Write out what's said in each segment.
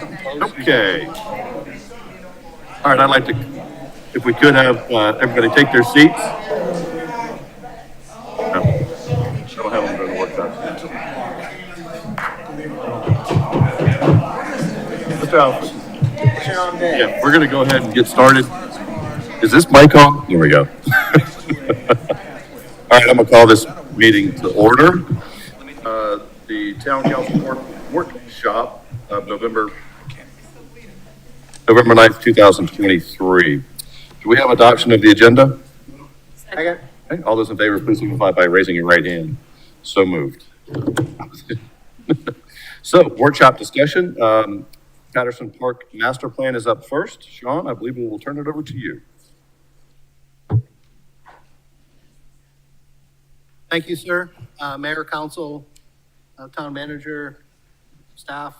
Okay. All right, I'd like to, if we could have everybody take their seats. No, I don't have them during the workshop. Mr. Alfred. Yeah, we're going to go ahead and get started. Is this mic on? Here we go. All right, I'm going to call this meeting to order. The Town Council workshop of November 9th, 2023. Do we have adoption of the agenda? Second. Okay, all those in favor, please signify by raising your right hand. So moved. So, workshop discussion. Patterson Park Master Plan is up first. Sean, I believe we will turn it over to you. Thank you, sir. Mayor, council, town manager, staff,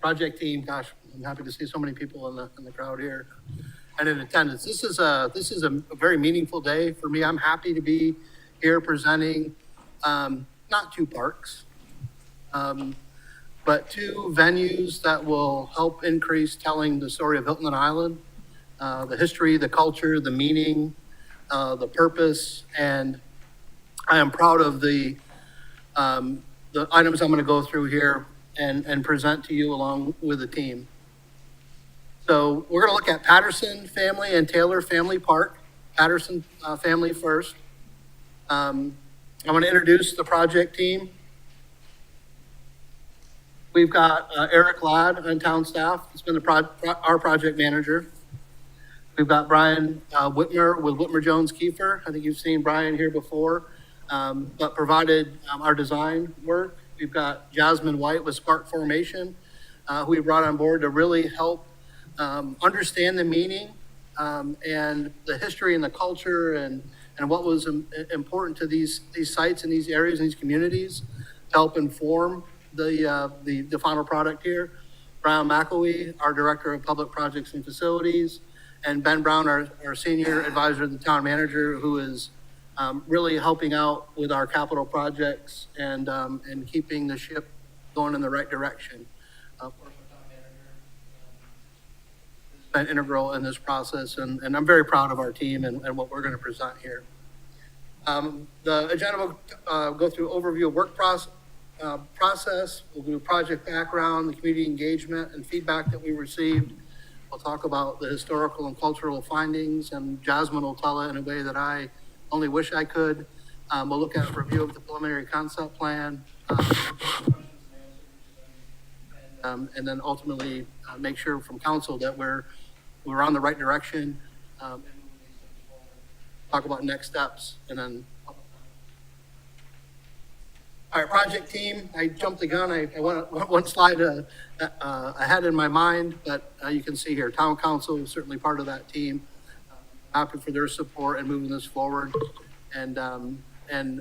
project team. Gosh, I'm happy to see so many people in the crowd here and in attendance. This is a very meaningful day for me. I'm happy to be here presenting not two parks, but two venues that will help increase telling the story of Hilton Island, the history, the culture, the meaning, the purpose, and I am proud of the items I'm going to go through here and present to you along with the team. So we're going to look at Patterson Family and Taylor Family Park. Patterson family first. I'm going to introduce the project team. We've got Eric Ladd on town staff. He's been our project manager. We've got Brian Whitmer with Whitmer Jones Kiefer. I think you've seen Brian here before. But provided our design work. We've got Jasmine White with Spark Formation, who we brought on board to really help understand the meaning and the history and the culture and what was important to these sites and these areas and these communities to help inform the final product here. Brian McElwee, our Director of Public Projects and Facilities, and Ben Brown, our Senior Advisor to the Town Manager, who is really helping out with our capital projects and keeping the ship going in the right direction. Of course, our town manager has been integral in this process, and I'm very proud of our team and what we're going to present here. The agenda will go through overview of work process. We'll do project background, the community engagement and feedback that we received. We'll talk about the historical and cultural findings, and Jasmine will tell it in a way that I only wish I could. We'll look at a review of the preliminary concept plan, and then ultimately make sure from council that we're on the right direction. Talk about next steps, and then. All right, project team. I jumped the gun. I went one slide ahead in my mind, but you can see here, town council is certainly part of that team. Happy for their support and moving this forward, and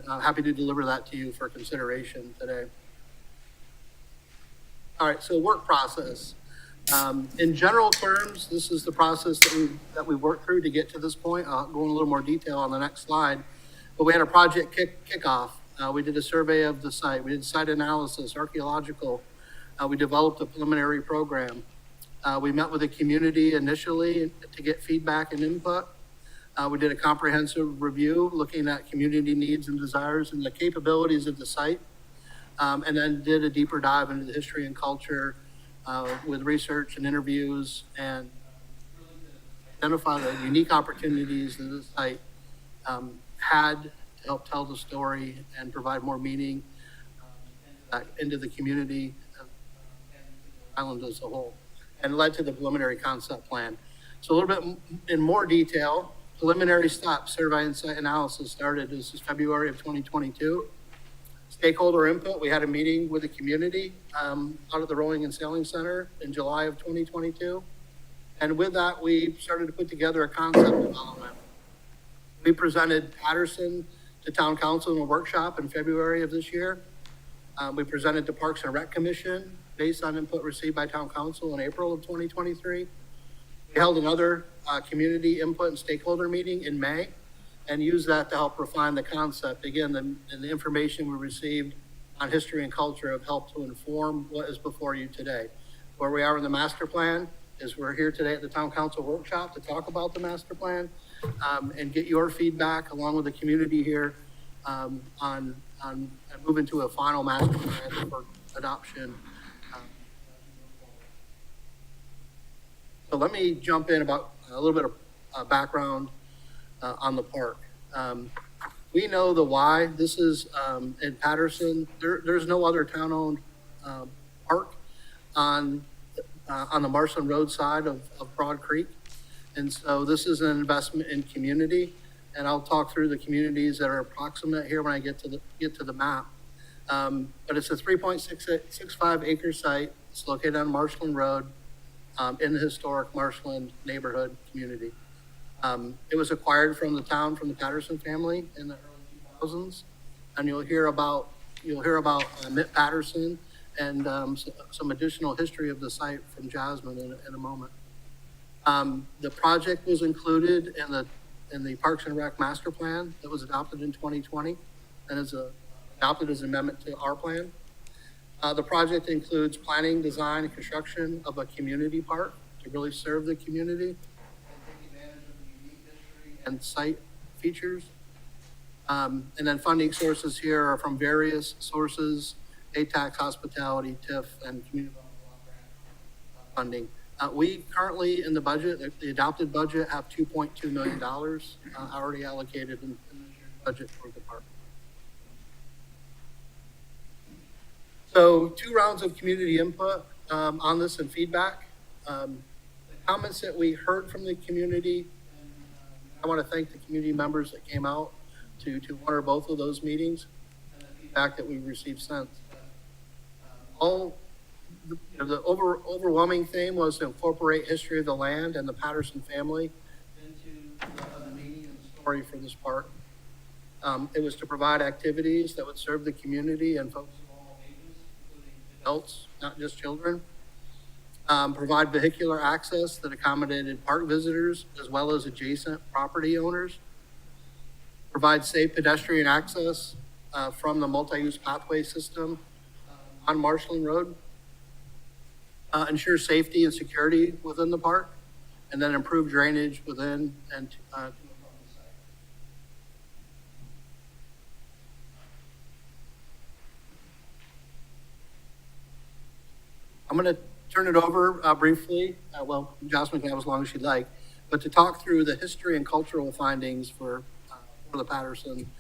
happy to deliver that to you for consideration today. All right, so work process. In general terms, this is the process that we worked through to get to this point. I'll go in a little more detail on the next slide, but we had a project kickoff. We did a survey of the site. We did site analysis, archaeological. We developed a preliminary program. We met with the community initially to get feedback and input. We did a comprehensive review looking at community needs and desires and the capabilities of the site, and then did a deeper dive into the history and culture with research and interviews, and identify the unique opportunities that the site had to help tell the story and provide more meaning into the community and the island as a whole, and led to the preliminary concept plan. So a little bit in more detail. Preliminary stop survey and site analysis started. This is February of 2022. Stakeholder input. We had a meeting with the community out at the Rowing and Sailing Center in July of 2022. And with that, we started to put together a concept development. We presented Patterson to Town Council in a workshop in February of this year. We presented to Parks and Rec Commission based on input received by Town Council in April of 2023. We held another community input and stakeholder meeting in May and used that to help refine the concept. Again, the information we received on history and culture have helped to inform what is before you today. Where we are in the master plan is we're here today at the town council workshop to talk about the master plan, and get your feedback along with the community here, on moving to a final master plan for adoption. So let me jump in about a little bit of background on the park. We know the why. This is in Patterson. There's no other town-owned park on the Marshland Road side of Broad Creek. And so this is an investment in community. And I'll talk through the communities that are approximate here when I get to the map. But it's a 3.65 acre site. It's located on Marshland Road, in the historic Marshland neighborhood community. It was acquired from the Patterson family in the early 2000s. And you'll hear about Mitt Patterson and some additional history of the site from Jasmine in a moment. The project was included in the Parks and Rec master plan that was adopted in 2020 and is adopted as an amendment to our plan. The project includes planning, design, and construction of a community park to really serve the community and take advantage of the unique history and site features. And then funding sources here are from various sources: ATAX, hospitality, TIF, and community development block grant funding. We currently in the budget, the adopted budget, have $2.2 million already allocated in this year's budget for the park. So 2 rounds of community input on this and feedback. The comments that we heard from the community, and I want to thank the community members that came out to one or both of those meetings, and the feedback that we received since. The overwhelming theme was to incorporate history of the land and the Patterson family into the meaning and the story for this park. It was to provide activities that would serve the community and folks of all ages, including adults, not just children. Provide vehicular access that accommodated park visitors as well as adjacent property owners. Provide safe pedestrian access from the multi-use pathway system on Marshland Road. Ensure safety and security within the park, and then improve drainage within and to and from the site. I'm going to turn it over briefly. Jocelyn can have as long as she'd like, but to talk through the history and cultural findings for the Patterson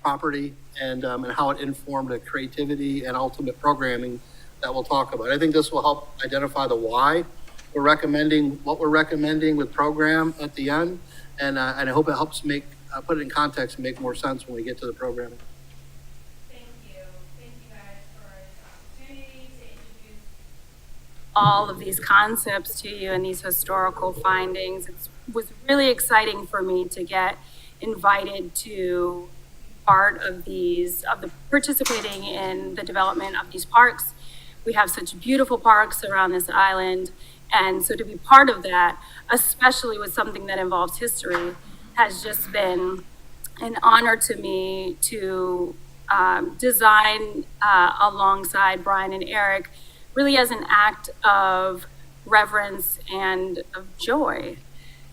property and how it informed the creativity and ultimate programming that we'll talk about. I think this will help identify the why we're recommending what we're recommending with program at the end, and I hope it helps put it in context and make more sense when we get to the programming. Thank you guys for this opportunity to introduce all of these concepts to you and these historical findings. It was really exciting for me to get invited to part of participating in the development of these parks. We have such beautiful parks around this island. And so to be part of that, especially with something that involves history, has just been an honor to me to design alongside Brian and Eric, really as an act of reverence and of joy.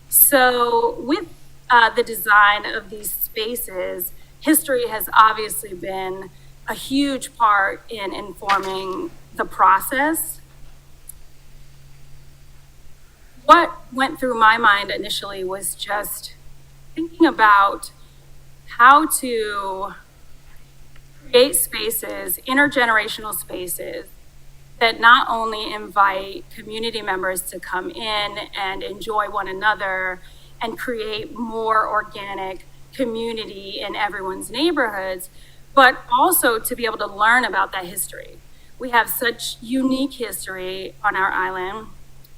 So with the design of these spaces, history has obviously been a huge part in informing the process. What went through my mind initially was just thinking about how to create spaces, intergenerational spaces, that not only invite community members to come in and enjoy one another and create more organic community in everyone's neighborhoods, but also to be able to learn about that history. We have such unique history on our island,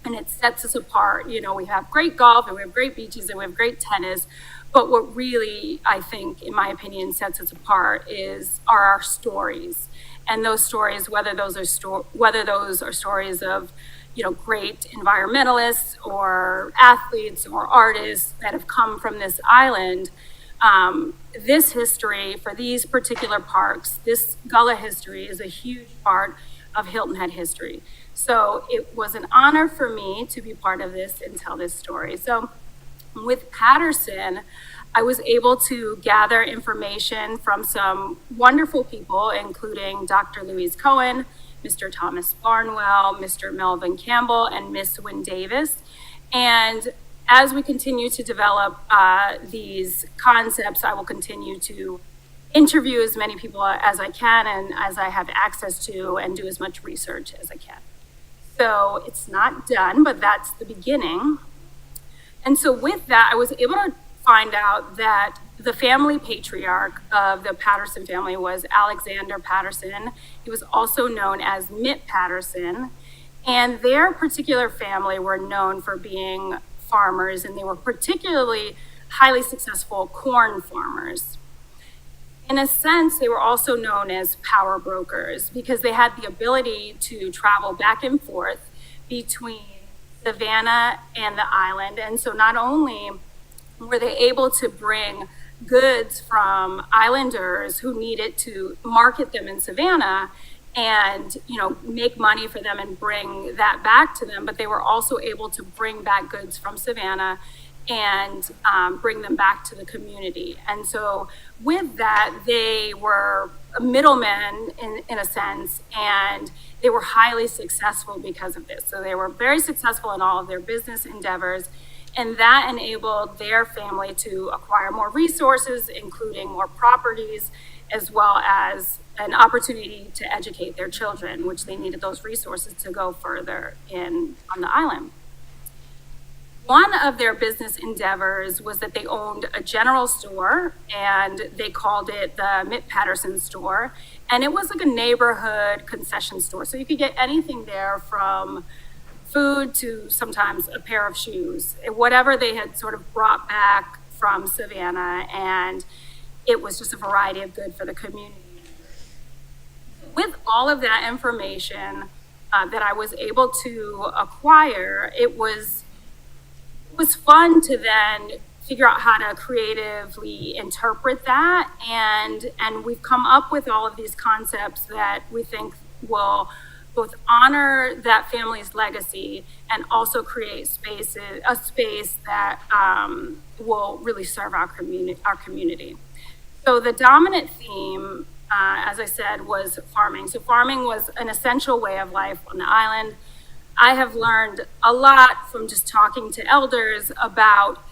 and it sets us apart. You know, we have great golf and we have great beaches and we have great tennis, but what really, I think, in my opinion, sets us apart are our stories. And those stories, whether those are stories of, you know, great environmentalists or athletes or artists that have come from this island, this history for these particular parks, this Gullah history is a huge part of Hilton Head history. So it was an honor for me to be part of this and tell this story. So with Patterson, I was able to gather information from some wonderful people, including Dr. Louise Cohen, Mr. Thomas Barnwell, Mr. Melvin Campbell, and Miss Wynn Davis. And as we continue to develop these concepts, I will continue to interview as many people as I can and as I have access to, and do as much research as I can. So it's not done, but that's the beginning. And so with that, I was able to find out that the family patriarch of the Patterson family was Alexander Patterson. He was also known as Mitt Patterson. And their particular family were known for being farmers, and they were particularly highly successful corn farmers. In a sense, they were also known as power brokers because they had the ability to travel back and forth between Savannah and the island. And so not only were they able to bring goods from islanders who needed to market them in Savannah and, you know, make money for them and bring that back to them, but they were also able to bring back goods from Savannah and bring them back to the community. And so with that, they were middlemen in a sense, and they were highly successful because of this. So they were very successful in all of their business endeavors, and that enabled their family to acquire more resources, including more properties, as well as an opportunity to educate their children, which they needed those resources to go further on the island. One of their business endeavors was that they owned a general store, and they called it the Mitt Patterson store. And it was like a neighborhood concession store. So you could get anything there from food to sometimes a pair of shoes, whatever they had sort of brought back from Savannah. And it was just a variety of good for the community. With all of that information that I was able to acquire, it was fun to then figure out how to creatively interpret that. And we've come up with all of these concepts that we think will both honor that family's legacy and also create a space that will really serve our community. So the dominant theme, as I said, was farming. So farming was an essential way of life on the island. I have learned a lot from just talking to elders about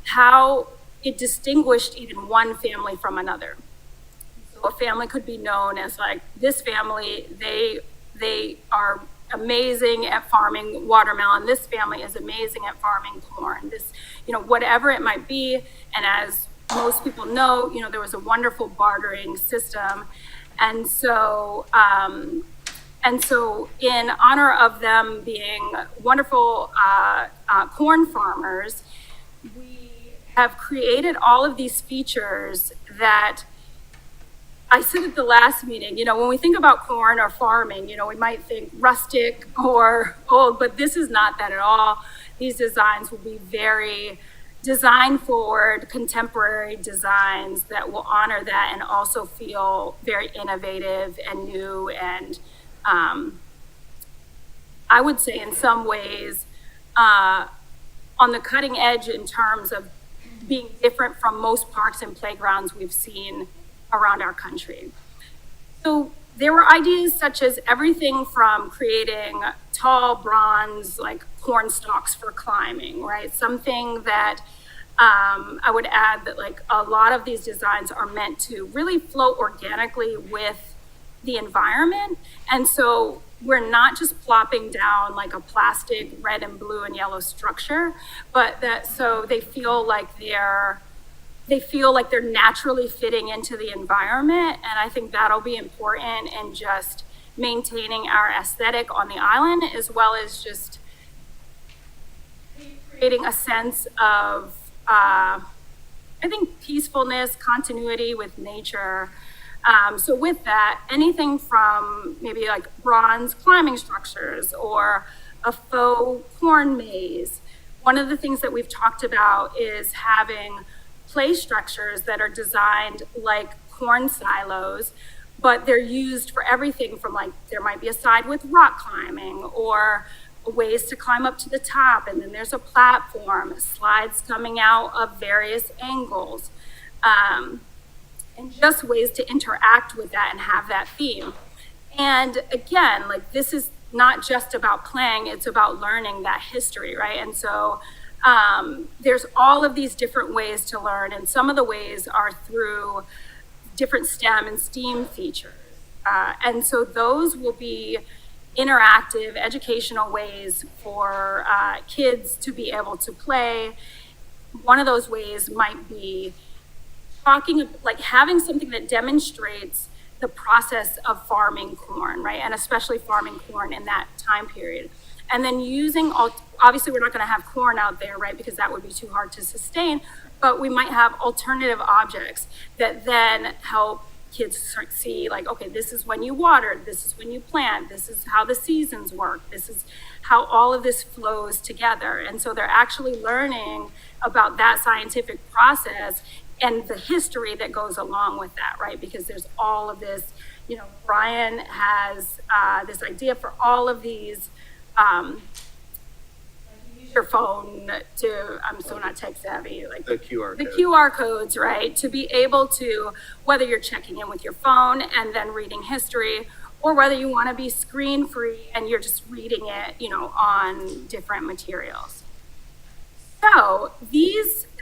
how it distinguished even one family from another. So a family could be known as like, this family, they are amazing at farming watermelon. This family is amazing at farming corn. This, you know, whatever it might be. And as most people know, you know, there was a wonderful bartering system. And so in honor of them being wonderful corn farmers, we have created all of these features that I said at the last meeting, you know, when we think about corn or farming, you know, we might think rustic or old, but this is not that at all. These designs will be very design forward, contemporary designs that will honor that and also feel very innovative and new and I would say in some ways on the cutting edge in terms of being different from most parks and playgrounds we've seen around our country. So there were ideas such as everything from creating tall bronze like corn stalks for climbing, right? Something that I would add that like a lot of these designs are meant to really flow organically with the environment. And so we're not just plopping down like a plastic red and blue and yellow structure, but that so they feel like they're naturally fitting into the environment. And I think that'll be important in just maintaining our aesthetic on the island, as well as just creating a sense of, I think, peacefulness, continuity with nature. So with that, anything from maybe like bronze climbing structures or a faux corn maze. One of the things that we've talked about is having play structures that are designed like corn silos, but they're used for everything from like, there might be a side with rock climbing or ways to climb up to the top. And then there's a platform, slides coming out of various angles, and just ways to interact with that and have that theme. And again, like this is not just about playing, it's about learning that history, right? And so there's all of these different ways to learn, and some of the ways are through different STEM and STEAM features. And so those will be interactive, educational ways for kids to be able to play. One of those ways might be talking, like having something that demonstrates the process of farming corn, right? And especially farming corn in that time period. And then using, obviously we're not gonna have corn out there, right? Because that would be too hard to sustain, but we might have alternative objects that then help kids see like, okay, this is when you water, this is when you plant, this is how the seasons work, this is how all of this flows together. And so they're actually learning about that scientific process and the history that goes along with that, right? Because there's all of this, you know, Brian has this idea for all of these, use your phone to, I'm so not tech savvy, like The QR the code. QR codes, right? To be able to, whether you're checking in with your phone and then reading history, or whether you want to be screen free and you're just reading it, you know, on different materials. So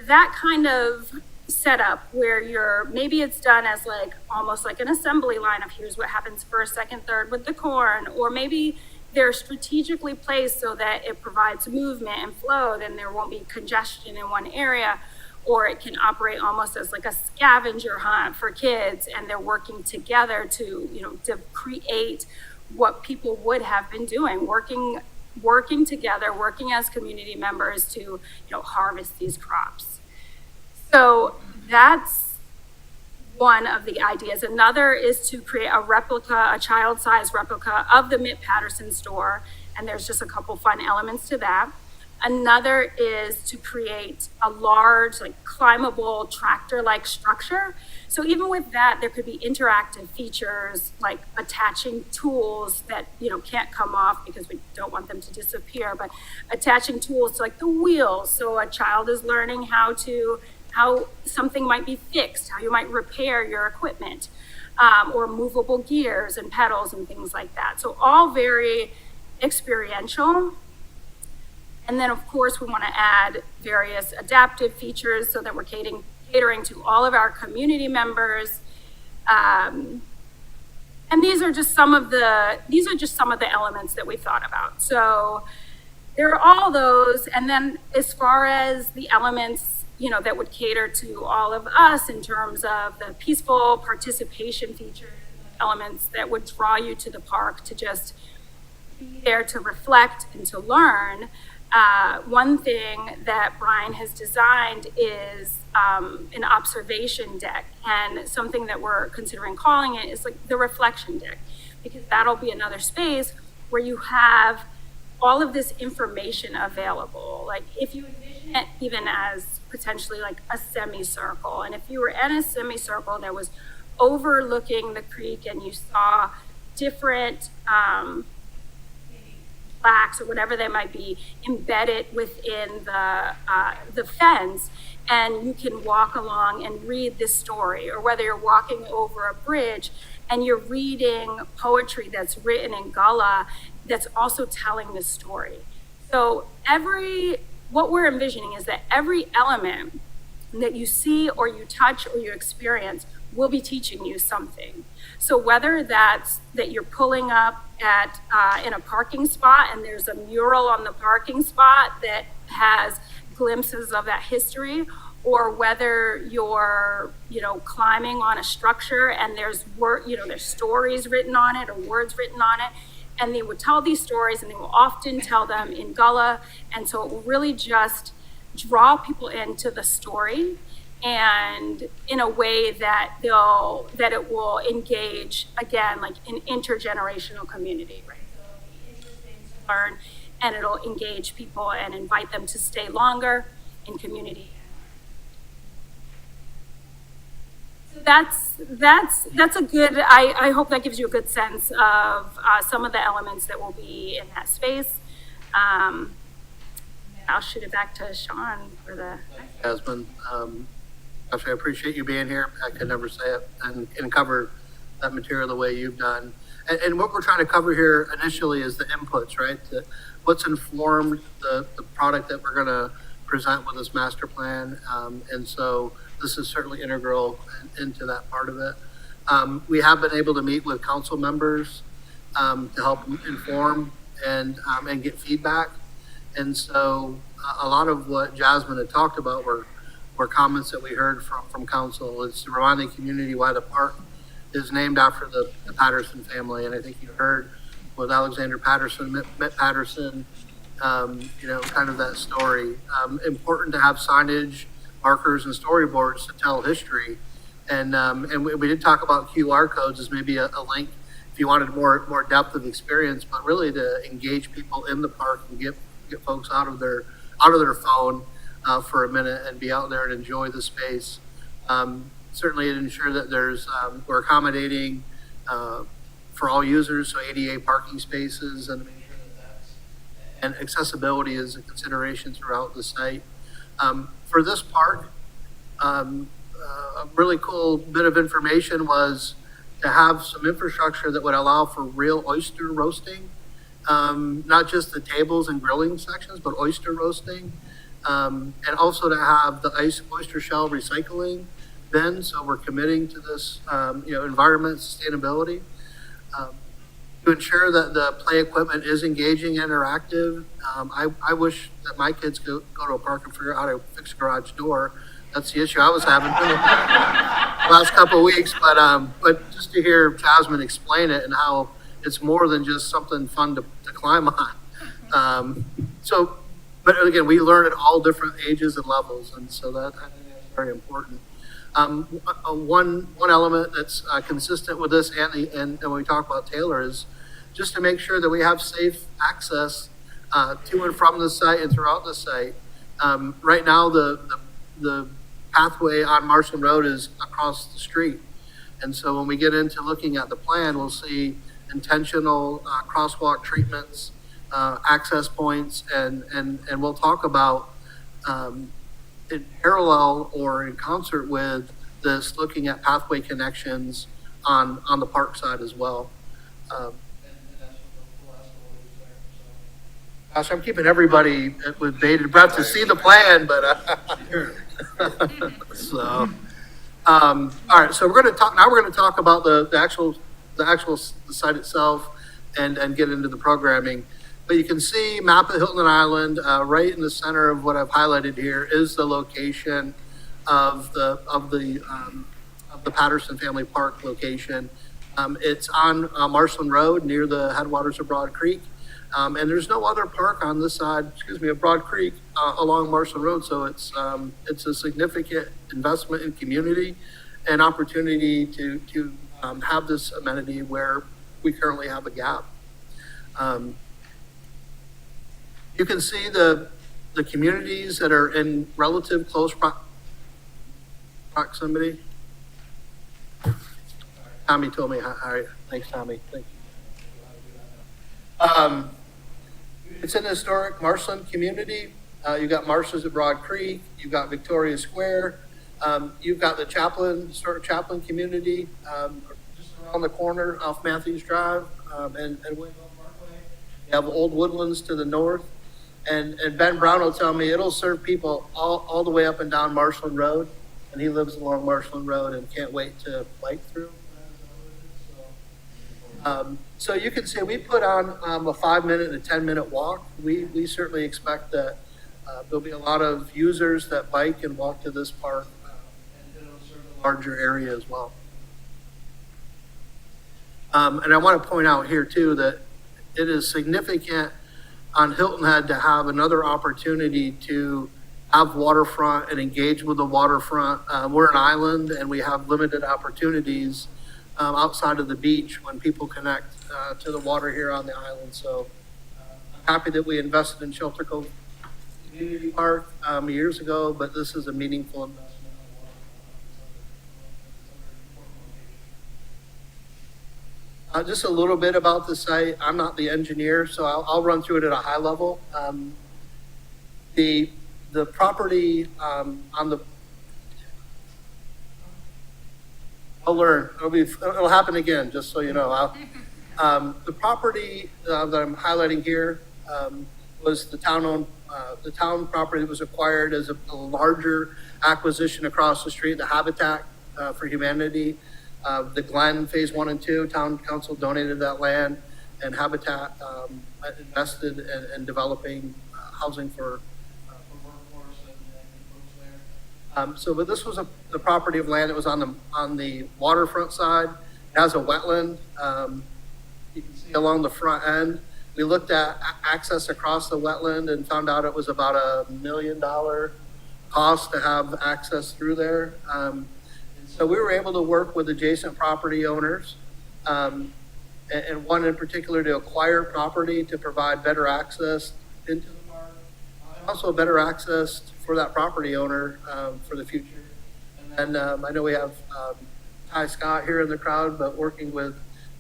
that kind of setup where maybe it's done as like almost like an assembly line of here's what happens first, second, third with the corn, or maybe they're strategically placed so that it provides movement and flow, then there won't be congestion in one area, or it can operate almost as like a scavenger hunt for kids, and they're working together to, you know, to create what people would have been doing, working together, working as community members to, you know, harvest these crops. So that's one of the ideas. Another is to create a replica, a child-sized replica of the Mitt Patterson store, and there's just a couple fun elements to that. Another is to create a large, like climbable tractor-like structure. So even with that, there could be interactive features like attaching tools that, you know, can't come off because we don't want them to disappear, but attaching tools to like the wheels. So a child is learning how something might be fixed, how you might repair your equipment, or movable gears and pedals and things like that. So all very experiential. And then of course we want to add various adaptive features so that we're catering to all of our community members. And these are just some of the elements that we thought about. So there are all those. And then as far as the elements, you know, that would cater to all of us in terms of the peaceful participation features, elements that would draw you to the park to just be there to reflect and to learn. One thing that Brian has designed is an observation deck, and something that we're considering calling it is like the reflection deck, because that'll be another space where you have all of this information available. Like if you envision it even as potentially like a semicircle, and if you were in a semicircle that was overlooking the creek and you saw different plaques or whatever they might be embedded within the fence, and you can walk along and read this story, or whether you're walking over a bridge and you're reading poetry that's written in Gullah that's also telling this story. So what we're envisioning is that every element that you see or you touch or you experience will be teaching you something. So whether that's that you're pulling up at in a parking spot and there's a mural on the parking spot that has glimpses of that history, or whether you're, you know, climbing on a structure and there's there's stories written on it or words written on it, and they would tell these stories, and they will often tell them in Gullah, and so it will really just draw people into the story, and in a way that it will engage, again, like an intergenerational community, right? So it'll be interesting to learn, and it'll engage people and invite them to stay longer in community. So that's a good, I hope that gives you a good sense of, some of the elements that will be in that space. I'll shoot it back to Sean for the. Jasmine, gosh, I appreciate you being here. I could never say it and cover that material the way you've done. And what we're trying to cover here initially is the inputs, right? What's informed the product that we're gonna present with this master plan. And so this is certainly integral into that part of it. We have been able to meet with council members to help inform and get feedback. And so a lot of what Jasmine had talked about were comments that we heard from council. It's to remind the community why the park is named after the Patterson family. And I think you heard with Alexander Patterson, Mitt Patterson, kind of that story. Important to have signage, markers, and storyboards to tell history. And we did talk about QR codes as maybe a link if you wanted more depth of experience, but really to engage people in the park and get folks out of their phone for a minute and be out there and enjoy the space. Certainly ensure that we're accommodating for all users, so ADA parking spaces, and make sure and accessibility is a consideration throughout the site. For this park, a really cool bit of information was to have some infrastructure that would allow for real oyster roasting. Not just the tables and grilling sections, but oyster roasting. And also to have the oyster shell recycling bin. So we're committing to this, environment sustainability. To ensure that the play equipment is engaging and interactive. I wish that my kids could go to a park and figure out how to fix a garage door. That's the issue I was having for the last couple of weeks. But just to hear Jasmine explain it and how it's more than just something fun to climb on. But again, we learn at all different ages and levels, and so that I think is very important. One element that's consistent with this and when we talk about Taylor is just to make sure that we have safe access to and from the site and throughout the site. Right now, the pathway on Marshland Road is across the street, and so when we get into looking at the plan, we'll see intentional crosswalk treatments, access points, and we'll talk about in parallel or in concert with this, looking at pathway connections on the park side as well. Gosh, I'm keeping everybody with bated breath to see the plan, but so all right. So we're going to talk about the actual site itself and get into the programming. But you can see map of Hilton Island right in the center of what I've highlighted here is the location of the Patterson Family Park location. It's on Marshland Road near the headwaters of Broad Creek. And there's no other park on this side, of Broad Creek along Marshland Road. So it's a significant investment in community and opportunity to have this amenity where we currently have a gap. You can see the communities that are in relative close proximity. Tommy told me, all right, thanks, Tommy. Thank you. It's an historic Marshland community. You've got marshes at Broad Creek. You've got Victoria Square. You've got the historic Chaplain community just around the corner off Matthews Drive and William Parkway. You have Old Woodlands to the north. And Ben Brown will tell me it'll serve people all the way up and down Marshland Road. And he lives along Marshland Road and can't wait to bike through. So you can see we put on a 5-minute and a 10-minute walk. We certainly expect that there'll be a lot of users that bike and walk to this park, and it'll serve a larger area as well. And I want to point out here too that it is significant on Hilton Head to have another opportunity to have waterfront and engage with the waterfront. We're an island and we have limited opportunities outside of the beach when people connect to the water here on the island. So I'm happy that we invested in Shelter Cove Community Park years ago, but this is a meaningful investment. Just a little bit about the site. I'm not the engineer, so I'll run through it at a high level. The property on the, I'll learn. It'll happen again, just so you know. The property that I'm highlighting here was the town-owned, the town property that was acquired as a larger acquisition across the street, the Habitat for Humanity. The Glen Phase 1 and 2, Town Council donated that land, and Habitat invested in developing housing for workforce and folks there. But this was the property of land that was on the waterfront side. It has a wetland. You can see along the front end. We looked at access across the wetland and found out it was about $1 million cost to have access through there. So we were able to work with adjacent property owners, and one in particular to acquire property to provide better access into the park, and also better access for that property owner for the future. And I know we have Ty Scott here in the crowd, but working with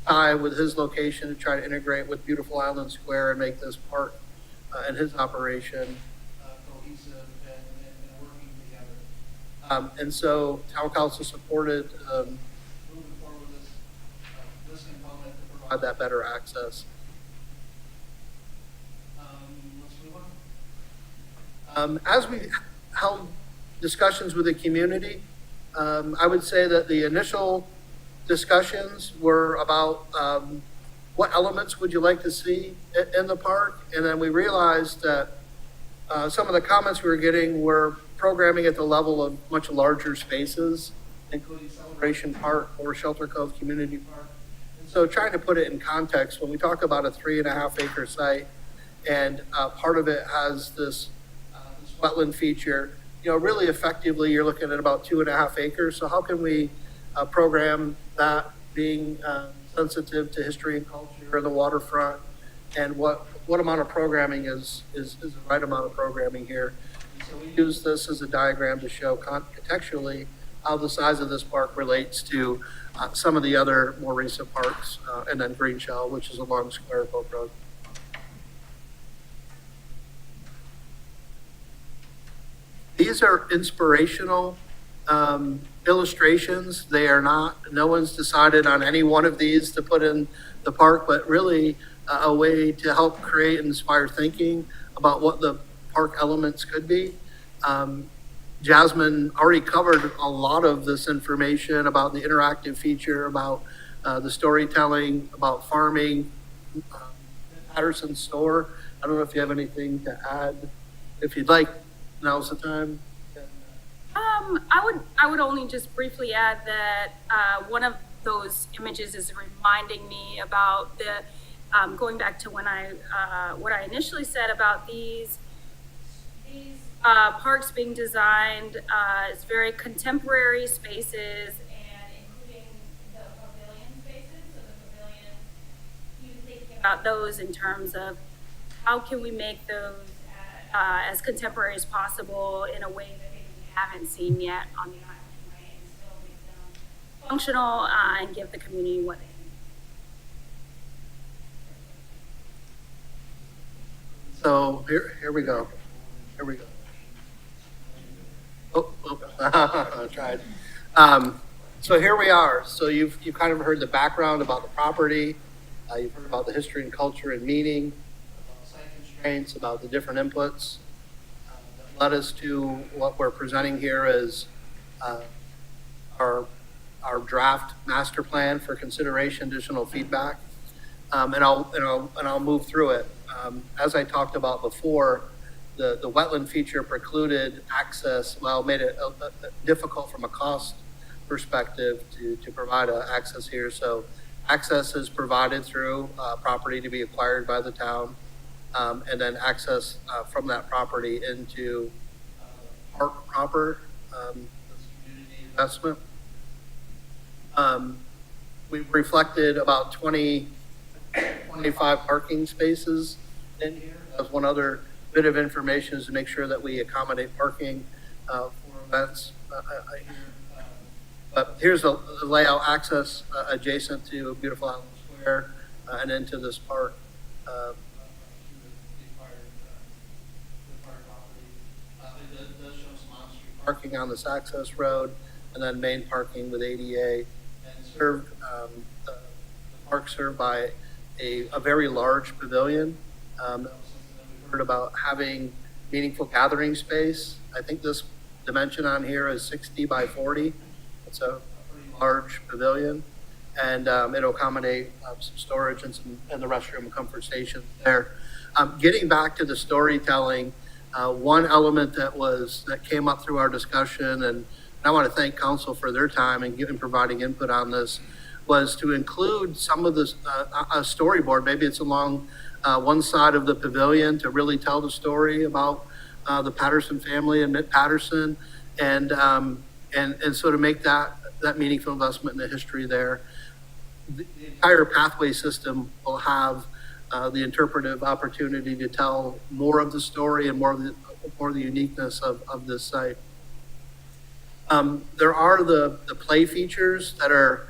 Ty with his location to try to integrate with Beautiful Island Square and make this park and his operation cohesive and working together. And so town council supported moving forward with this component to provide that better access. Let's move on. As we held discussions with the community, I would say that the initial discussions were about what elements would you like to see in the park, and then we realized that some of the comments we were getting were programming at the level of much larger spaces, including Celebration Park or Shelter Cove Community Park. And so trying to put it in context, when we talk about a 3.5 acre site, and part of it has this wetland feature, really effectively you're looking at about 2.5 acres. So how can we program that being sensitive to history and culture and the waterfront, and what amount of programming is the right amount of programming here. And so we use this as a diagram to show contextually how the size of this park relates to some of the other more recent parks, and then Green Shell, which is along Square Boat Road. These are inspirational illustrations. They are not, no one's decided on any one of these to put in the park, but really a way to help create and inspire thinking about what the park elements could be. Jasmine already covered a lot of this information about the interactive feature, about the storytelling, about farming, Patterson store. I don't know if you have anything to add. If you'd like, now's the time. I would only just briefly add that one of those images is reminding me about the going back to when what I initially said about these parks being designed as very contemporary spaces, and including the pavilion spaces. So the pavilion, you thinking about those in terms of how can we make those as contemporary as possible in a way that maybe we haven't seen yet on the island, right? And still make them functional and give the community what they need. So here we go. Here we go. I tried. So here we are. So you've kind of heard the background about the property. You've heard about the history and culture and meaning, about site constraints, about the different inputs that led us to what we're presenting here as our draft master plan for consideration, additional feedback, and I'll move through it. As I talked about before, the wetland feature precluded access. Well, made it difficult from a cost perspective to provide access here. So access is provided through property to be acquired by the town, and then access from that property into park proper, this community investment. We've reflected about 25 parking spaces in here. That's one other bit of information, is to make sure that we accommodate parking for events here. But here's the layout access adjacent to Beautiful Island Square and into this park. It does show some on-street parking on this access road, and then main parking with ADA, and served, the park served by a very large pavilion. That was something that we heard about, having meaningful gathering space. I think this dimension on here is 60 by 40. It's a pretty large pavilion, and it'll accommodate some storage and the restroom and comfort stations there. Getting back to the storytelling, one element that came up through our discussion, and I want to thank council for their time and providing input on this, was to include some of this, a storyboard. Maybe it's along one side of the pavilion to really tell the story about the Patterson family and Mitt Patterson, and so to make that meaningful investment in the history there. The entire pathway system will have the interpretive opportunity to tell more of the story and more of the uniqueness of this site. There are the play features that are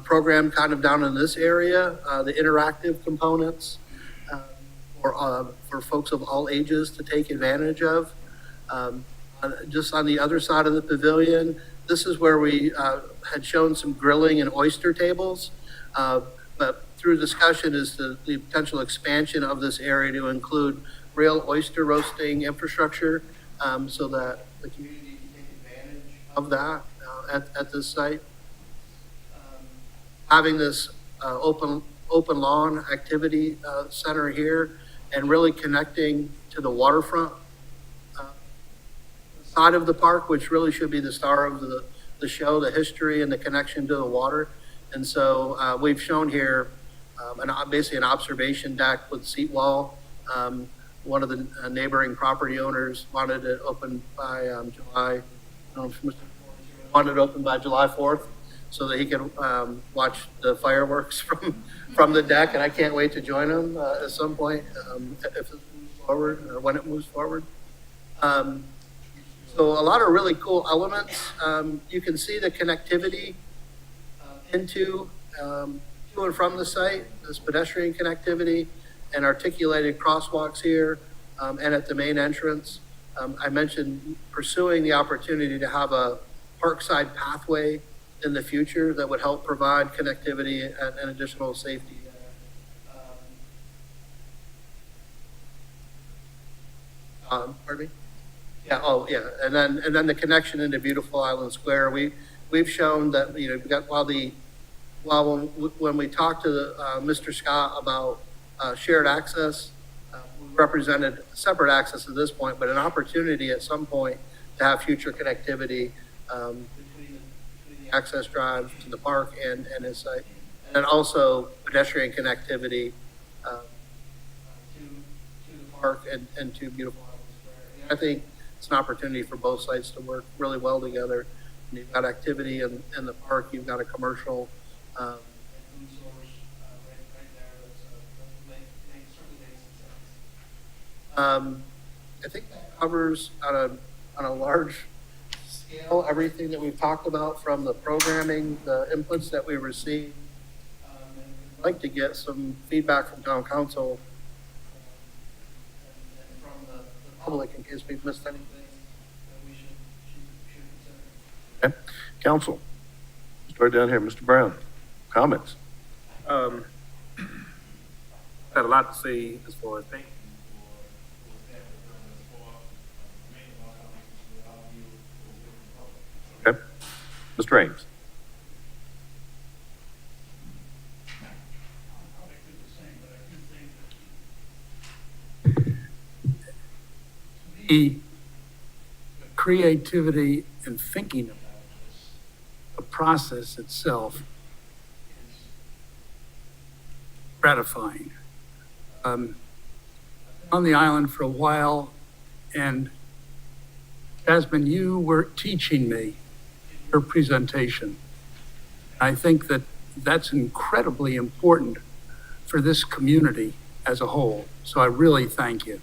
programmed kind of down in this area, the interactive components for folks of all ages to take advantage of. Just on the other side of the pavilion, this is where we had shown some grilling and oyster tables, but through discussion is the potential expansion of this area to include real oyster roasting infrastructure, so that the community can take advantage of that at this site. Having this open lawn activity center here, and really connecting to the waterfront side of the park, which really should be the star of the show, the history and the connection to the water. And so we've shown here basically an observation deck with seat wall. One of the neighboring property owners wanted it open by July. I don't know if Mr. wanted it open by July 4th, so that he could watch the fireworks from the deck. And I can't wait to join him at some point if it moves forward, or when it moves forward. So a lot of really cool elements. You can see the connectivity into to and from the site, this pedestrian connectivity and articulated crosswalks here and at the main entrance. I mentioned pursuing the opportunity to have a parkside pathway in the future that would help provide connectivity and additional safety. Pardon me? Yeah. Oh, yeah. And then the connection into Beautiful Island Square. We've shown that, we got when we talked to Mr. Scott about shared access, we represented separate access at this point, but an opportunity at some point to have future connectivity between the access drive to the park and his site, and then also pedestrian connectivity to the park and to Beautiful Island Square. I think it's an opportunity for both sites to work really well together. And you've got activity in the park, you've got a commercial food source right there that certainly makes sense. I think that covers on a large scale everything that we've talked about, from the programming, the inputs that we received. And I'd like to get some feedback from town council and from the public in case we've missed anything that we should consider. Okay. Council, start down here. Mr. Brown, comments? I had a lot to say as far as thank you for Okay. Mr. Ames? The creativity and thinking about this, the process itself, is gratifying. On the island for a while, and Jasmine, you were teaching me your presentation. I think that that's incredibly important for this community as a whole. So I really thank you.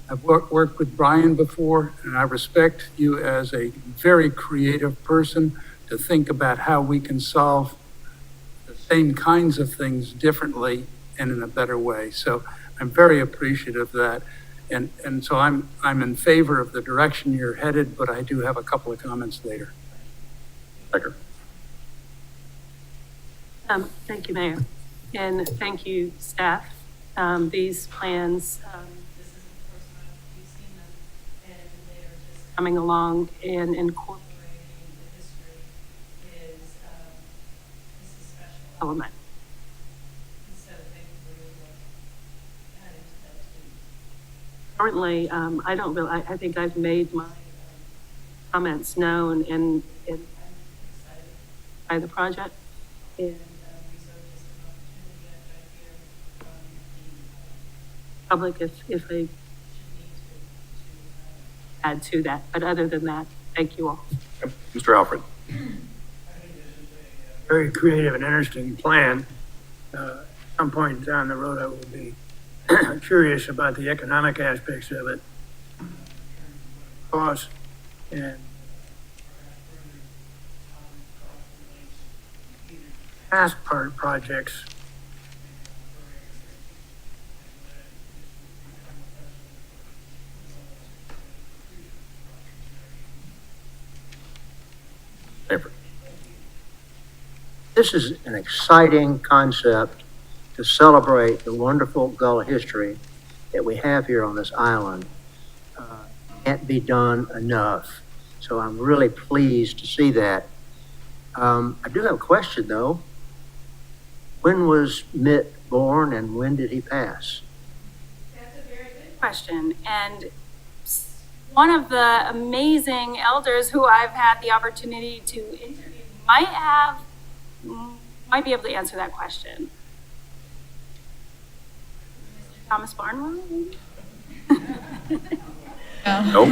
I've worked with Brian before, and I respect you as a very creative person to think about how we can solve the same kinds of things differently and in a better way. So I'm very appreciative of that. And so I'm in favor of the direction you're headed, but I do have a couple of comments later. Becker. Thank you, Mayor, and thank you, staff. These plans, this is the first time we've seen them, and they're just coming along and incorporating the history is a special element. So thank you for your work adding to that too. Currently, I don't really, I think I've made my comments known and I'm excited by the project. And research is an opportunity that I hear from the public if they should need to add to that. But other than that, thank you all. Mr. Alfred. Very creative and interesting plan. At some point down the road, I will be curious about the economic aspects of it. Cost and past part projects. Stanford. This is an exciting concept to celebrate the wonderful Gullah history that we have here on this island. Can't be done enough. So I'm really pleased to see that. I do have a question though. When was Mitt born and when did he pass? That's a very good question. And one of the amazing elders who I've had the opportunity to interview might be able to answer that question. Mr. Thomas Barnwell, maybe? Nope.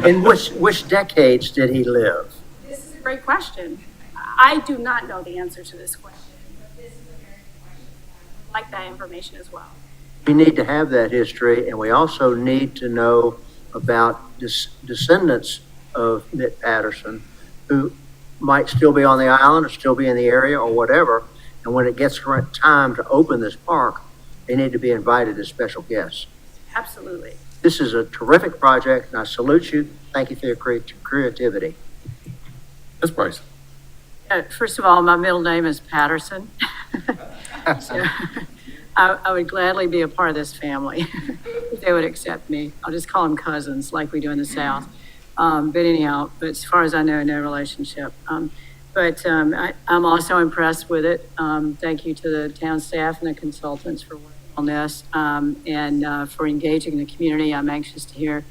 In which decades did he live? This is a great question. I do not know the answer to this question, but this is a very good question. I would like that information as well. We need to have that history, and we also need to know about descendants of Mitt Patterson who might still be on the island or still be in the area or whatever. And when it gets time to open this park, they need to be invited as special guests. Absolutely. This is a terrific project, and I salute you. Thank you for your creativity. Ms. Price. First of all, my middle name is Patterson. So, I would gladly be a part of this family if they would accept me. I'll just call them cousins like we do in the South. But anyhow, but as far as I know, no relationship. I'm also impressed with it. Thank you to the town staff and the consultants for working on this and for engaging the community. I'm anxious to hear.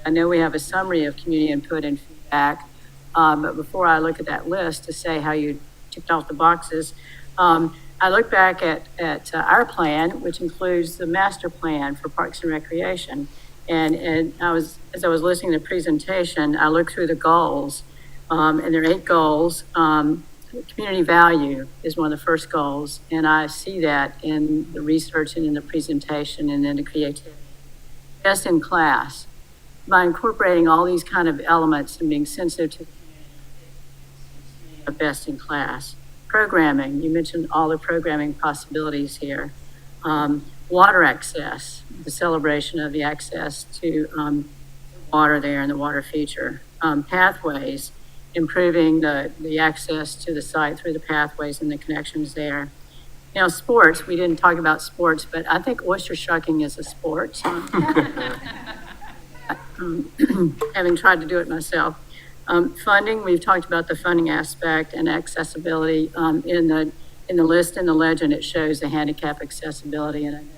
I know we have a summary of community input and feedback, but before I look at that list to say how you ticked off the boxes, I look back at our plan, which includes the master plan for Parks and Recreation. And as I was listening to the presentation, I looked through the goals, and there are 8 goals. Community value is one of the first goals, and I see that in the research and in the presentation and in the creativity. Best in class, by incorporating all these kind of elements and being sensitive to the community, best in class. Programming, you mentioned all the programming possibilities here. Water access, the celebration of the access to water there and the water feature. Pathways, improving the access to the site through the pathways and the connections there. Now, sports, we didn't talk about sports, but I think oyster shucking is a sport. Having tried to do it myself. Funding, we've talked about the funding aspect and accessibility. In the list in the legend, it shows the handicap accessibility, and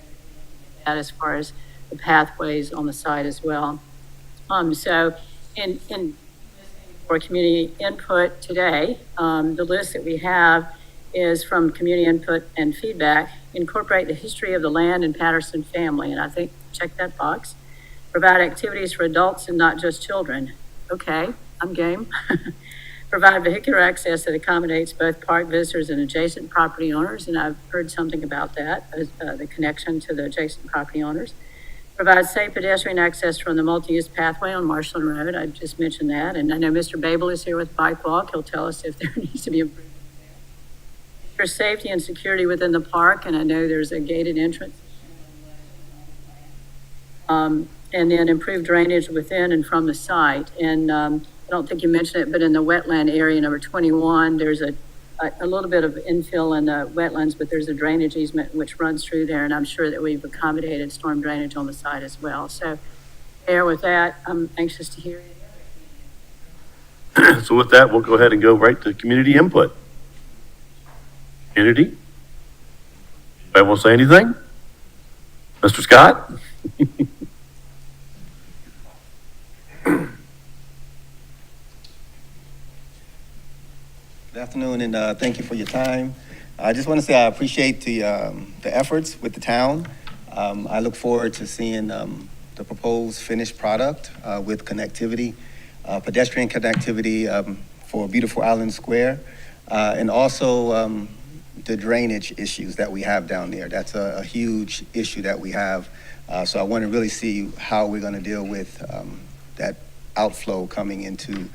that as far as the pathways on the site as well. So for community input today, the list that we have is from community input and feedback. Incorporate the history of the land and Patterson family, and I think check that box. Provide activities for adults and not just children. Okay, I'm game. Provide vehicular access that accommodates both park visitors and adjacent property owners, and I've heard something about that, the connection to the adjacent property owners. Provide safe pedestrian access from the multi-use pathway on Marshland Road. I just mentioned that, and I know Mr. Babel is here with Bike Walk. He'll tell us if there needs to be improvement for safety and security within the park, and I know there's a gated entrance. And then improved drainage within and from the site. And I don't think you mentioned it, but in the wetland area, number 21, there's a little bit of infill in the wetlands, but there's a drainage easement which runs through there, and I'm sure that we've accommodated storm drainage on the site as well. So, Mayor, with that, I'm anxious to hear you. So with that, we'll go ahead and go right to community input. Community? Anybody want to say anything? Mr. Scott? Good afternoon, and thank you for your time. I just want to say I appreciate the efforts with the town. I look forward to seeing the proposed finished product with connectivity, pedestrian connectivity for beautiful Island Square, and also the drainage issues that we have down there. That's a huge issue that we have. So I want to really see how we're going to deal with that outflow coming into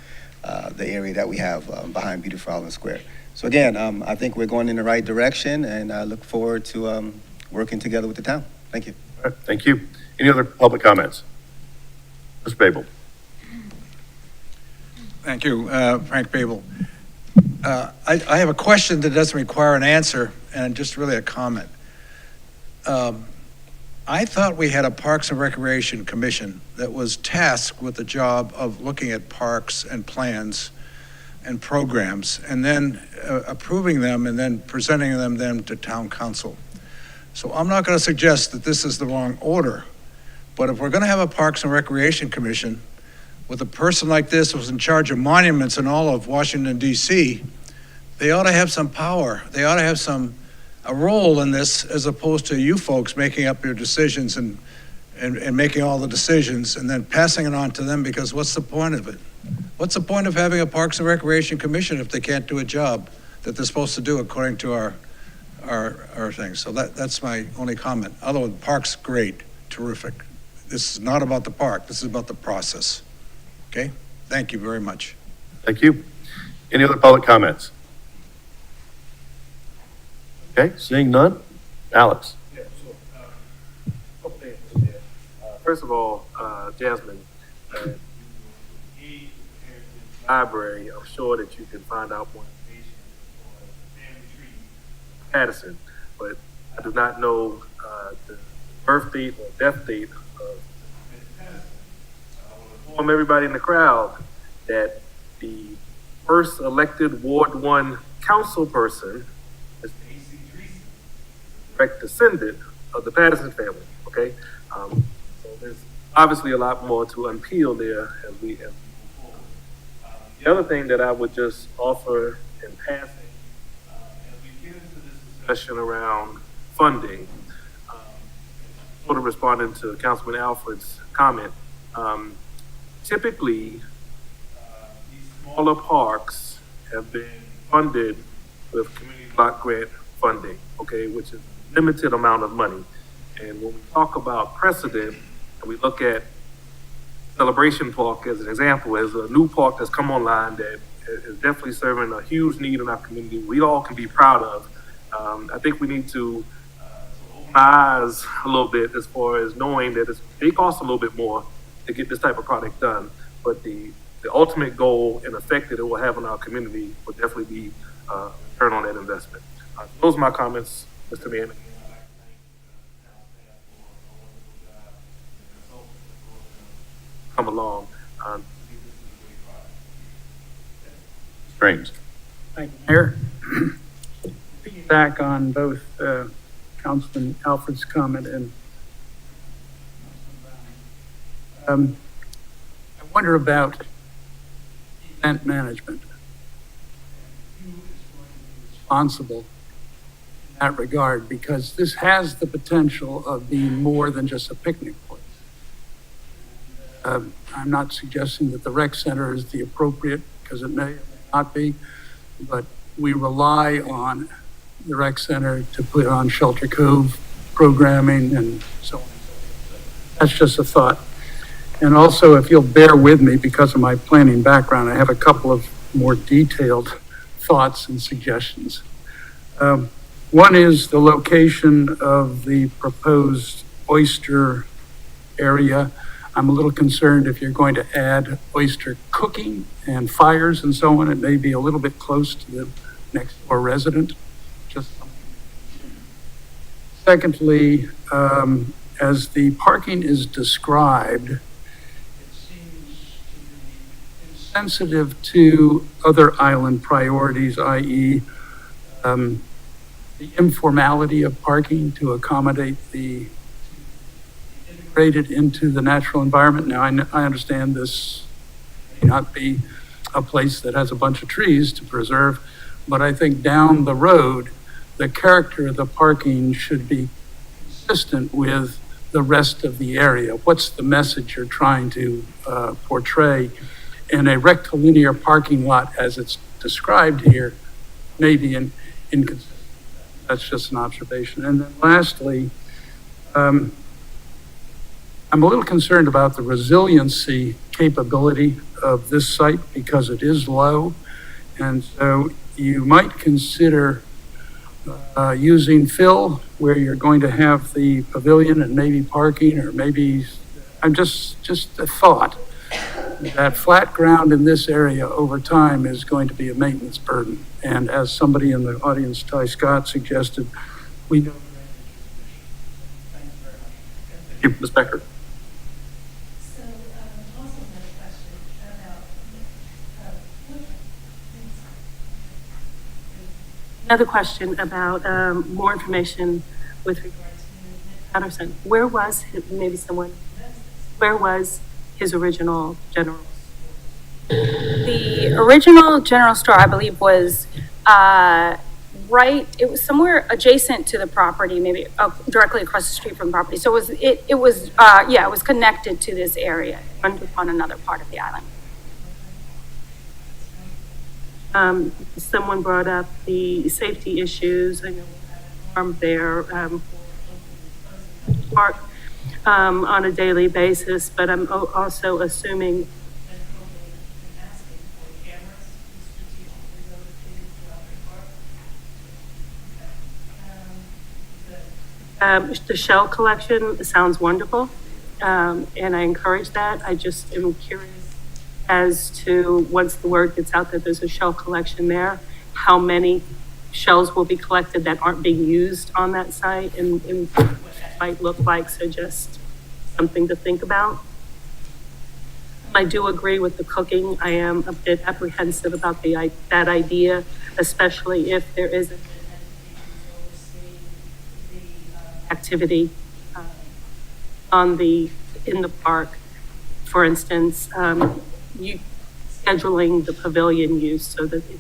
the area that we have behind beautiful Island Square. So again, I think we're going in the right direction, and I look forward to working together with the town. Thank you. All right, thank you. Any other public comments? Mr. Babel? Thank you, Frank Babel. I have a question that doesn't require an answer, and just really a comment. I thought we had a Parks and Recreation Commission that was tasked with the job of looking at parks and plans and programs, and then approving them and then presenting them to town council. So I'm not going to suggest that this is the wrong order, but if we're going to have a Parks and Recreation Commission with a person like this who's in charge of monuments in all of Washington, D.C., they ought to have some power. They ought to have a role in this, as opposed to you folks making up your decisions and making all the decisions and then passing it on to them, because what's the point of it? What's the point of having a Parks and Recreation Commission if they can't do a job that they're supposed to do according to our things? So that's my only comment. Otherwise, park's great, terrific. This is not about the park, this is about the process. Okay? Thank you very much. Thank you. Any other public comments? Okay, seeing none. Alex? Yeah, sure. Couple things there. First of all, Jasmine, library, I'm sure that you can find out more information on the family tree Patterson, but I do not know the birth date or death date of Mr. Patterson. I want to inform everybody in the crowd that the first elected Ward 1 council person is A.C. Dreesen, direct descendant of the Patterson family, okay? So there's obviously a lot more to unpeel there as we move forward. The other thing that I would just offer in passing, as we get into this discussion around funding, sort of responding to Councilman Alfred's comment, typically these smaller parks have been funded with community block grant funding, okay, which is a limited amount of money. And when we talk about precedent, and we look at Celebration Park as an example, as a new park that's come online that is definitely serving a huge need in our community, we all can be proud of. I think we need to open our eyes a little bit as far as knowing that it costs a little bit more to get this type of product done, but the ultimate goal and effect that it will have on our community will definitely be return on that investment. Those are my comments, Mr. Mayor. Come along. Strange. Thank you, Mayor. Back on both Councilman Alfred's comment and I wonder about event management. Who is going to be responsible in that regard? Because this has the potential of being more than just a picnic place. I'm not suggesting that the rec center is the appropriate, because it may or may not be, but we rely on the rec center to put on Shelter Cove programming and so on. That's just a thought. And also, if you'll bear with me, because of my planning background, I have a couple of more detailed thoughts and suggestions. One is the location of the proposed oyster area. I'm a little concerned if you're going to add oyster cooking and fires and so on, it may be a little bit close to the next door resident. Just secondly, as the parking is described, it seems to be insensitive to other island priorities, i.e., the informality of parking to accommodate the integrated into the natural environment. Now, I understand this may not be a place that has a bunch of trees to preserve, but I think down the road, the character of the parking should be consistent with the rest of the area. What's the message you're trying to portray? And a rectilinear parking lot, as it's described here, may be inconsistent. That's just an observation. And then lastly, I'm a little concerned about the resiliency capability of this site because it is low. And so you might consider using fill where you're going to have the pavilion and maybe parking, or maybe, I'm just a thought that flat ground in this area over time is going to be a maintenance burden. And as somebody in the audience, Ty Scott, suggested, we know. Thank you, Ms. Becker. So, also another question about, another question about, more information with regard to Nick Patterson. Where was his, maybe someone, where was his original general? The original general store, I believe, was right, it was somewhere adjacent to the property, maybe directly across the street from the property. So it was connected to this area on another part of the island. Someone brought up the safety issues. I know we had an alarm there for park on a daily basis, but I'm also assuming the shell collection sounds wonderful, and I encourage that. I just am curious as to, once the word gets out that there's a shell collection there, how many shells will be collected that aren't being used on that site, and what that might look like. So just something to think about. I do agree with the cooking. I am a bit apprehensive about that idea, especially if there isn't activity in the park. For instance, you scheduling the pavilion use so that it's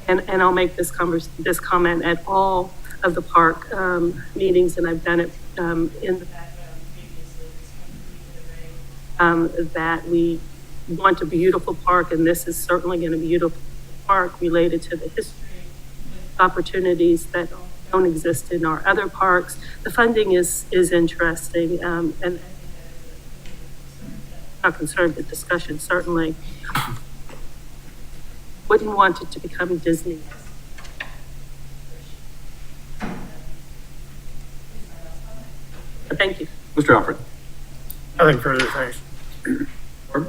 and I'll make this comment at all of the park meetings, and I've done it in the background previously, that we want a beautiful park, and this is certainly going to be a beautiful park related to the history, opportunities that don't exist in our other parks. The funding is interesting, and not concerned with discussion, certainly. Wouldn't want it to become Disney. Thank you. Mr. Alfred. Nothing further, thanks. Oh,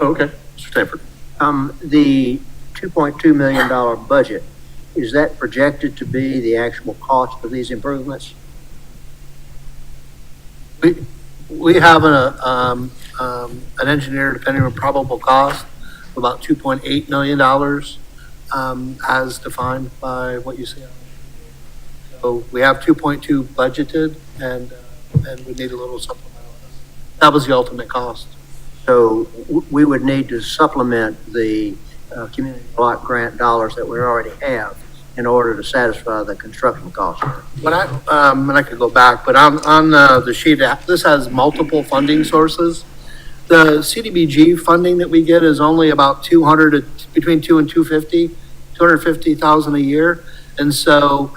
okay. Mr. Stanford. The $2.2 million budget, is that projected to be the actual cost of these improvements? We have an engineer, depending on probable cost, of about $2.8 million, as defined by what you see. So we have 2.2 budgeted, and we need a little supplemental. That was the ultimate cost. So we would need to supplement the community block grant dollars that we already have in order to satisfy the construction cost. When I could go back, but on the sheet, this has multiple funding sources. The CDBG funding that we get is only about between 2 and 250,000 a year. And so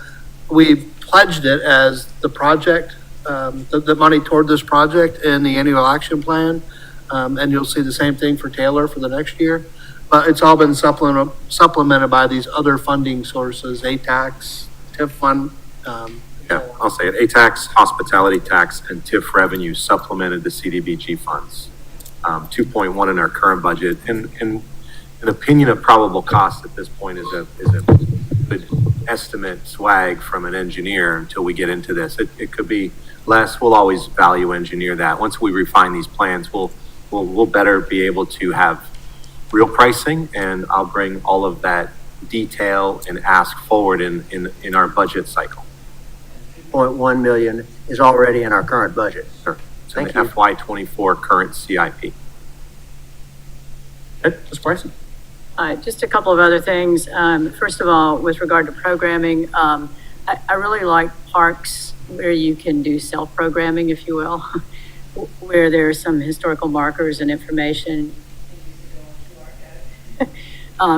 we've pledged it as the project the money toward this project in the annual action plan. And you'll see the same thing for Taylor for the next year. But it's all been supplemented by these other funding sources, ATAX, TIF fund. Yeah, I'll say it. ATAX, hospitality tax, and TIF revenue supplemented the CDBG funds. 2.1 in our current budget, and an opinion of probable cost at this point is a good estimate swag from an engineer until we get into this. It could be less. We'll always value engineer that. Once we refine these plans, we'll better be able to have real pricing, and I'll bring all of that detail and ask forward in our budget cycle. 0.1 million is already in our current budget. Sure. So Thank the you. FY24 current CIP. Ed, Ms. Bryson? Just a couple of other things. First of all, with regard to programming, I really like parks where you can do self-programming, if you will, where there are some historical markers and information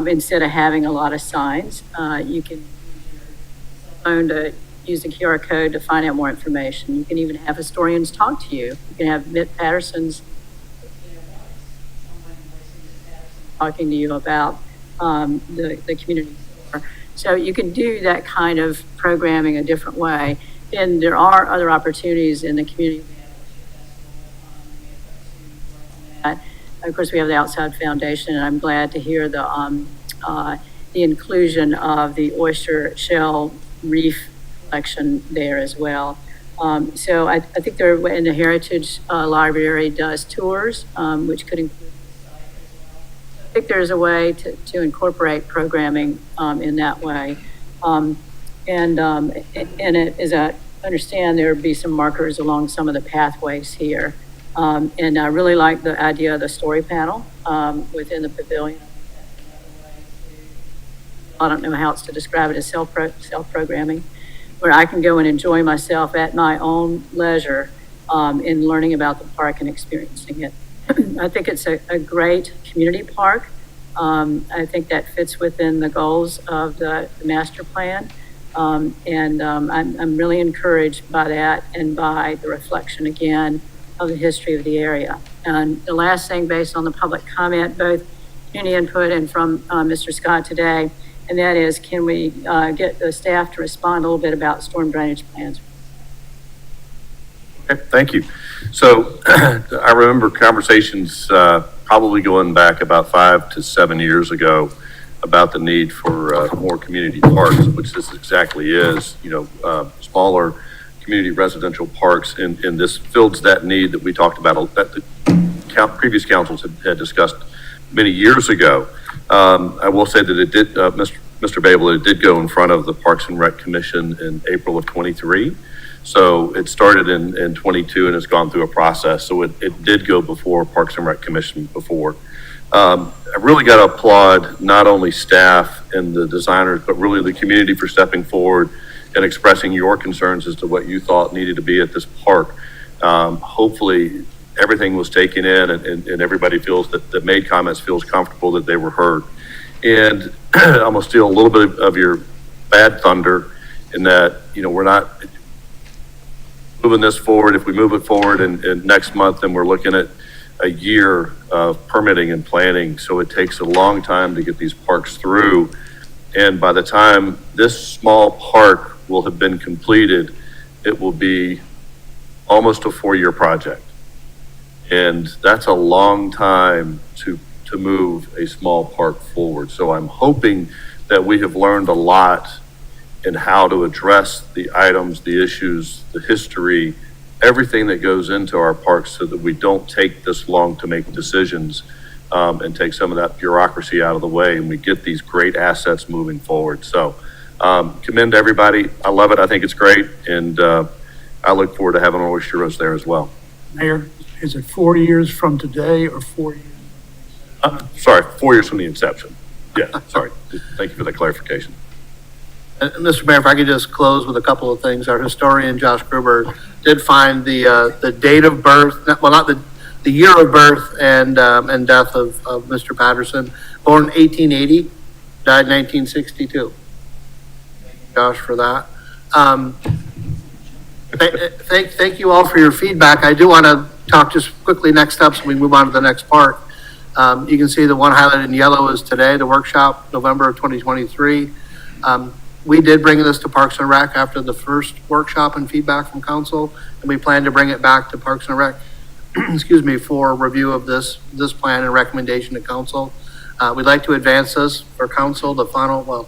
instead of having a lot of signs. You can use your phone to use the QR code to find out more information. You can even have historians talk to you. You can have Mitt Patterson's talking to you about the community store. So you can do that kind of programming a different way. And there are other opportunities in the community. Of course, we have the Outside Foundation, and I'm glad to hear the inclusion of the oyster shell reef collection there as well. So I think there, in the Heritage Library does tours, which could include. I think there's a way to incorporate programming in that way. And as I understand, there would be some markers along some of the pathways here. And I really like the idea of the story panel within the pavilion. I don't know how else to describe it as self-programming, where I can go and enjoy myself at my own leisure in learning about the park and experiencing it. I think it's a great community park. I think that fits within the goals of the master plan. And I'm really encouraged by that and by the reflection again of the history of the area. And the last thing, based on the public comment, both community input and from Mr. Scott today, and that is, can we get the staff to respond a little bit about storm drainage plans? Okay, thank you. So I remember conversations probably going back about 5 to 7 years ago about the need for more community parks, which this exactly is, smaller community residential parks, and this fills that need that we talked about, that the previous councils had discussed many years ago. I will say that it did, Mr. Babel, it did go in front of the Parks and Rec Commission in April of 23. So it started in 22 and has gone through a process. So it did go before Parks and Rec Commission before. I really got to applaud not only staff and the designers, but really the community for stepping forward and expressing your concerns as to what you thought needed to be at this park. Hopefully everything was taken in and everybody feels that made comments feels comfortable that they were heard. And I'm gonna steal a little bit of your bad thunder in that, we're not moving this forward. If we move it forward and next month, then we're looking at a year of permitting and planning. So it takes a long time to get these parks through. And by the time this small park will have been completed, it will be almost a 4-year project. And that's a long time to move a small park forward. So I'm hoping that we have learned a lot in how to address the items, the issues, the history, everything that goes into our parks so that we don't take this long to make decisions and take some of that bureaucracy out of the way and we get these great assets moving forward. So commend everybody. I love it. I think it's great. And I look forward to having oyster roast there as well. Mayor, is it 4 years from today or 4 years? Sorry, 4 years from the inception. Yeah, sorry. Thank you for that clarification. Mr. Mayor, if I could just close with a couple of things. Our historian, Josh Gruber, did find the date of birth, well, not the year of birth and death of Mr. Patterson, born 1880, died 1962. Thank you, Josh, for that. Thank you all for your feedback. I do want to talk just quickly next steps when we move on to the next part. You can see the one highlighted in yellow is today, the workshop, November of 2023. We did bring this to Parks and Rec after the first workshop and feedback from council, and we plan to bring it back to Parks and Rec, excuse me, for review of this plan and recommendation to council. We'd like to advance this for council, the final, well,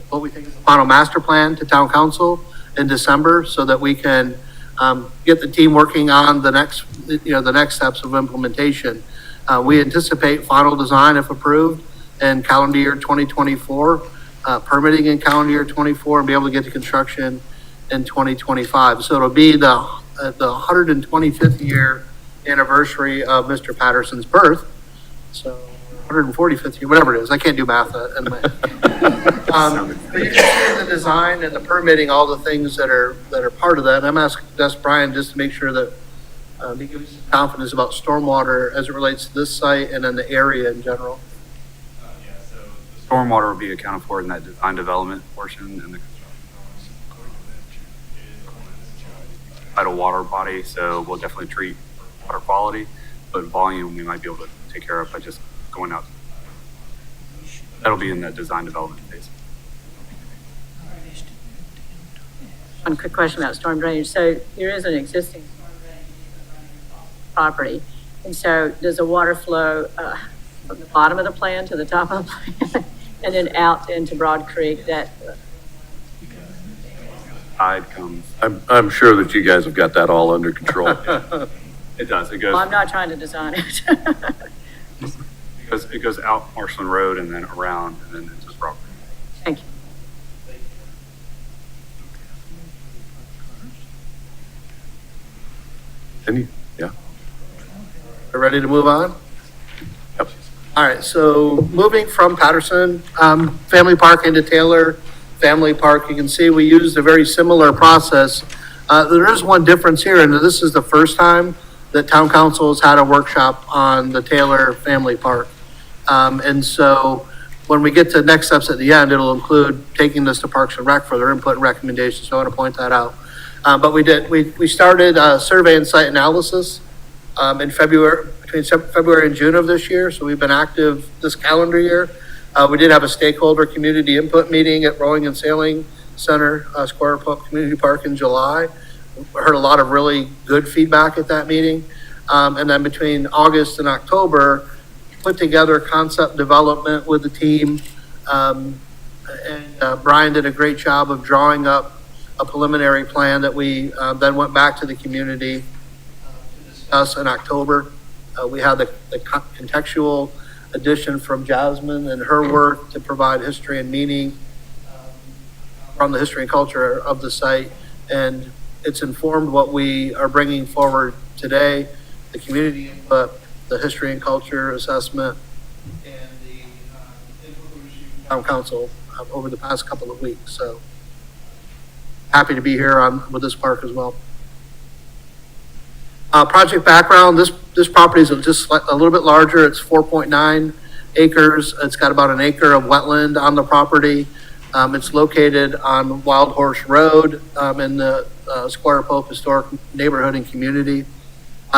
what we think is the final master plan to town council in December, so that we can get the team working on the next steps of implementation. We anticipate final design, if approved, in calendar year 2024, permitting in calendar year 24, and be able to get to construction in 2025. So it'll be the 125th year anniversary of Mr. Patterson's birth. So 145th year, whatever it is. I can't do math in my but you can see the design and the permitting, all the things that are part of that. And I'm asking Brian just to make sure that he gives us confidence about stormwater as it relates to this site and then the area in general. Stormwater will be accounted for in that design development portion and the tidal water body. So we'll definitely treat water quality, but volume we might be able to take care of by just going out. That'll be in that design development phase. One quick question about storm drainage. So there is an existing storm drainage property. And so does the water flow from the bottom of the plan to the top of the plan and then out into Broad Creek? That Tide comes. I'm sure that you guys have got that all under control. It does. It goes. well, I'm not trying to design it. It goes out Marshland Road and then around and then into Broad Creek. Thank you. Yeah. We're ready to move on? Yep. All right, so moving from Patterson Family Park into Taylor Family Park, you can see we used a very similar process. There is one difference here, and this is the first time that town council has had a workshop on the Taylor Family Park. And so when we get to next steps at the end, it'll include taking this to Parks and Rec for their input and recommendations, so I want to point that out. But we started survey and site analysis in February, between February and June of this year. So we've been active this calendar year. We did have a stakeholder community input meeting at Rowing and Sailing Center, Square Pope Community Park in July. We heard a lot of really good feedback at that meeting. And then between August and October, put together concept development with the team. And Brian did a great job of drawing up a preliminary plan that we then went back to the community to discuss in October. We had the contextual addition from Jasmine and her work to provide history and meaning from the history and culture of the site. And it's informed what we are bringing forward today, the community input, the history and culture assessment, and the input we received from town council over the past couple of weeks. So happy to be here with this park as well. Project background, this property is just a little bit larger. It's 4.9 acres. It's got about an acre of wetland on the property. It's located on Wild Horse Road in the Square Pope Historic Neighborhood and Community.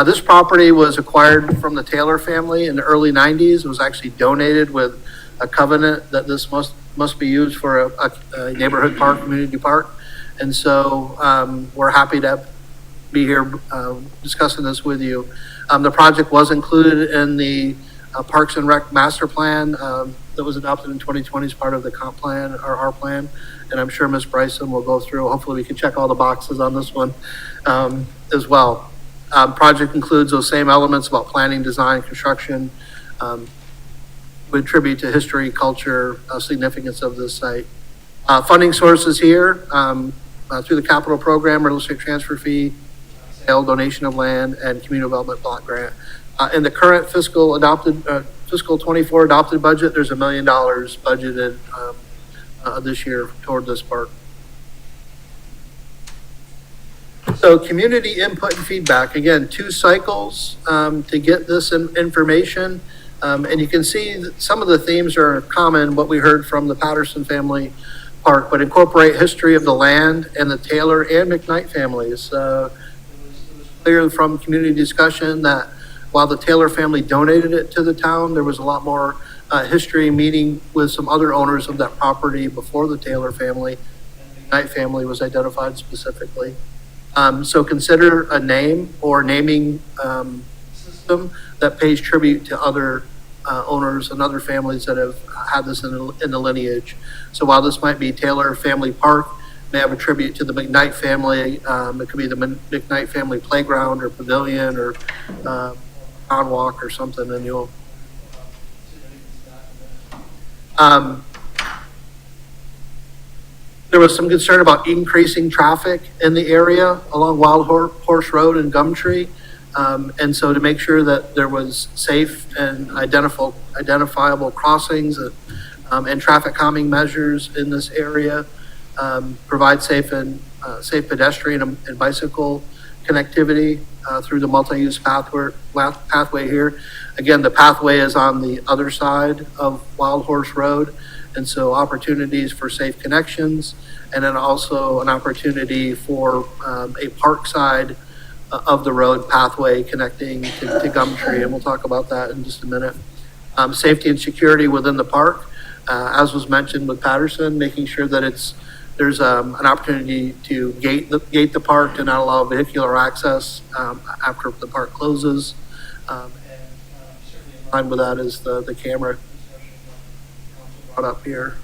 This property was acquired from the Taylor family in the early 90s. It was actually donated with a covenant that this must be used for a neighborhood park, community park. And so we're happy to be here discussing this with you. The project was included in the Parks and Rec master plan that was adopted in 2020 as part of the comp plan, or our plan. And I'm sure Ms. Bryson will go through. Hopefully we can check all the boxes on this one as well. Project includes those same elements about planning, design, construction, with tribute to history, culture, significance of this site. Funding sources here through the capital program, real estate transfer fee, sale, donation of land, and community development block grant. In the current fiscal 24 adopted budget, there's $1 million budgeted this year toward this park. So community input and feedback, again, 2 cycles to get this information. And you can see that some of the themes are common, what we heard from the Patterson Family park would incorporate history of the land and the Taylor and McKnight families. It was clear from community discussion that while the Taylor family donated it to the town, there was a lot more history, meeting with some other owners of that property before the Taylor family. McKnight family was identified specifically. So consider a name or naming system that pays tribute to other owners and other families that have had this in the lineage. So while this might be Taylor Family Park, may have a tribute to the McKnight family. It could be the McKnight Family Playground or Pavilion or Pond Walk or something, and you'll. There was some concern about increasing traffic in the area along Wild Horse Road and Gumtree. And so to make sure that there was safe and identifiable crossings and traffic calming measures in this area, provide safe pedestrian and bicycle connectivity through the multi-use pathway here. Again, the pathway is on the other side of Wild Horse Road, and so opportunities for safe connections, and then also an opportunity for a park side of the road pathway connecting to Gumtree, and we'll talk about that in just a minute. Safety and security within the park, as was mentioned with Patterson, making sure that there's an opportunity to gate the park to not allow vehicular access after the park closes. And certainly in line with that is the camera brought up here.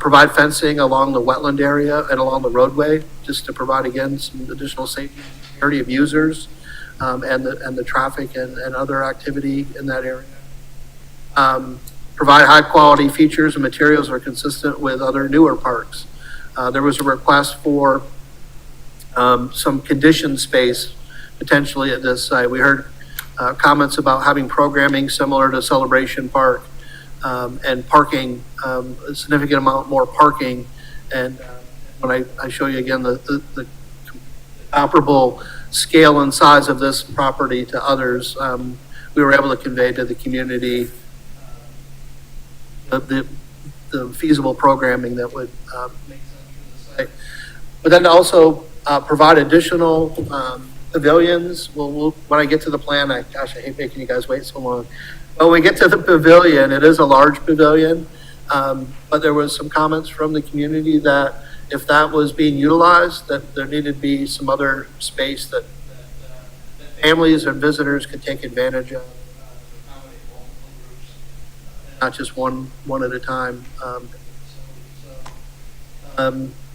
Provide fencing along the wetland area and along the roadway, just to provide, again, some additional safety and security of users and the traffic and other activity in that area. Provide high-quality features and materials that are consistent with other newer parks. There was a request for some conditioned space potentially at this site. We heard comments about having programming similar to Celebration Park and parking, a significant amount more parking. And when I show you again the comparable scale and size of this property to others, we were able to convey to the community the feasible programming that would make sense for the site. But then also provide additional pavilions. Well, when I get to the plan, I hate making you guys wait so long. When we get to the pavilion, it is a large pavilion, but there was some comments from the community that if that was being utilized, that there needed to be some other space that families and visitors could take advantage of. Not just one at a time.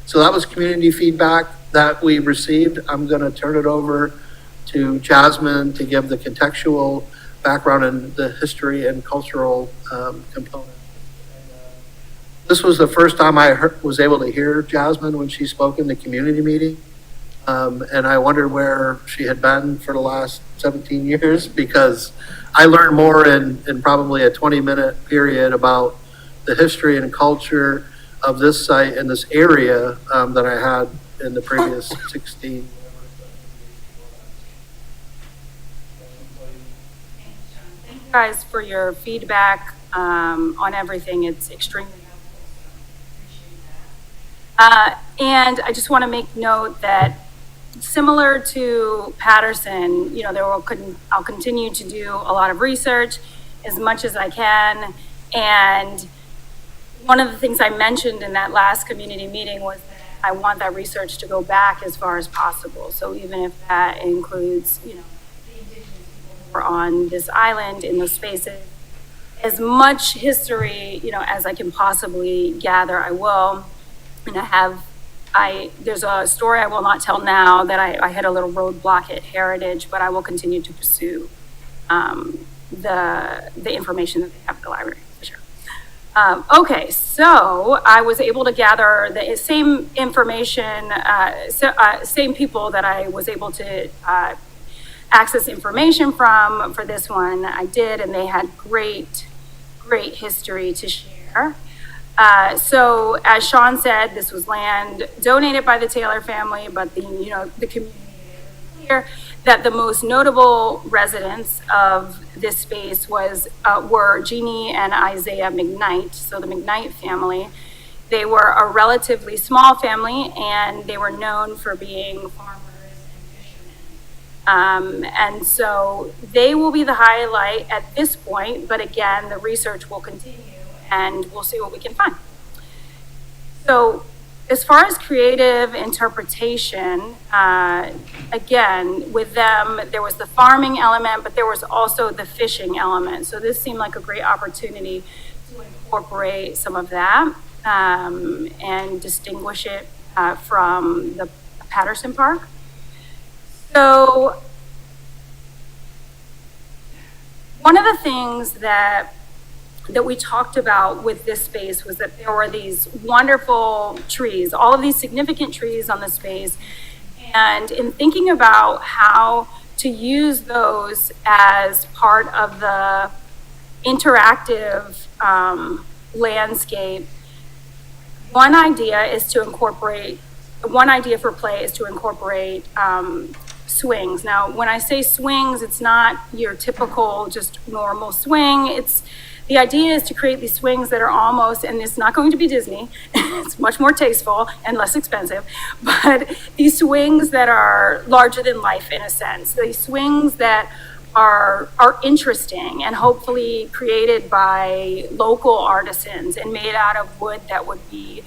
So that was community feedback that we received. I'm going to turn it over to Jasmine to give the contextual background and the history and cultural component. This was the first time I was able to hear Jasmine when she spoke in the community meeting. And I wondered where she had been for the last 17 years, because I learned more in probably a 20-minute period about the history and culture of this site and this area than I had in the previous 16. Thank you guys for your feedback on everything. It's extremely helpful. Appreciate that. And I just want to make note that similar to Patterson, I'll continue to do a lot of research as much as I can. And one of the things I mentioned in that last community meeting was that I want that research to go back as far as possible. So even if that includes, the indigenous people who are on this island in those spaces, as much history, as I can possibly gather, I will. And there's a story I will not tell now that I had a little roadblock at Heritage, but I will continue to pursue the information that they have at the library, for sure. Okay, so I was able to gather the same information, same people that I was able to access information from for this one. I did, and they had great history to share. So as Sean said, this was land donated by the Taylor family, but the community made it clear that the most notable residents of this space were Jeannie and Isaiah McKnight, so the McKnight family. They were a relatively small family, and they were known for being farmers and fishermen. And so they will be the highlight at this point, but again, the research will continue and we'll see what we can find. So as far as creative interpretation, again, with them, there was the farming element, but there was also the fishing element. So this seemed like a great opportunity to incorporate some of that and distinguish it from the Patterson Park. So one of the things that we talked about with this space was that there were these wonderful trees, all of these significant trees on the space. And in thinking about how to use those as part of the interactive landscape, one idea for play is to incorporate swings. Now, when I say swings, it's not your typical just normal swing. The idea is to create these swings that are almost, and it's not going to be Disney, it's much more tasteful and less expensive, but these swings that are larger than life in a sense. These swings that are interesting and hopefully created by local artisans and made out of wood that would be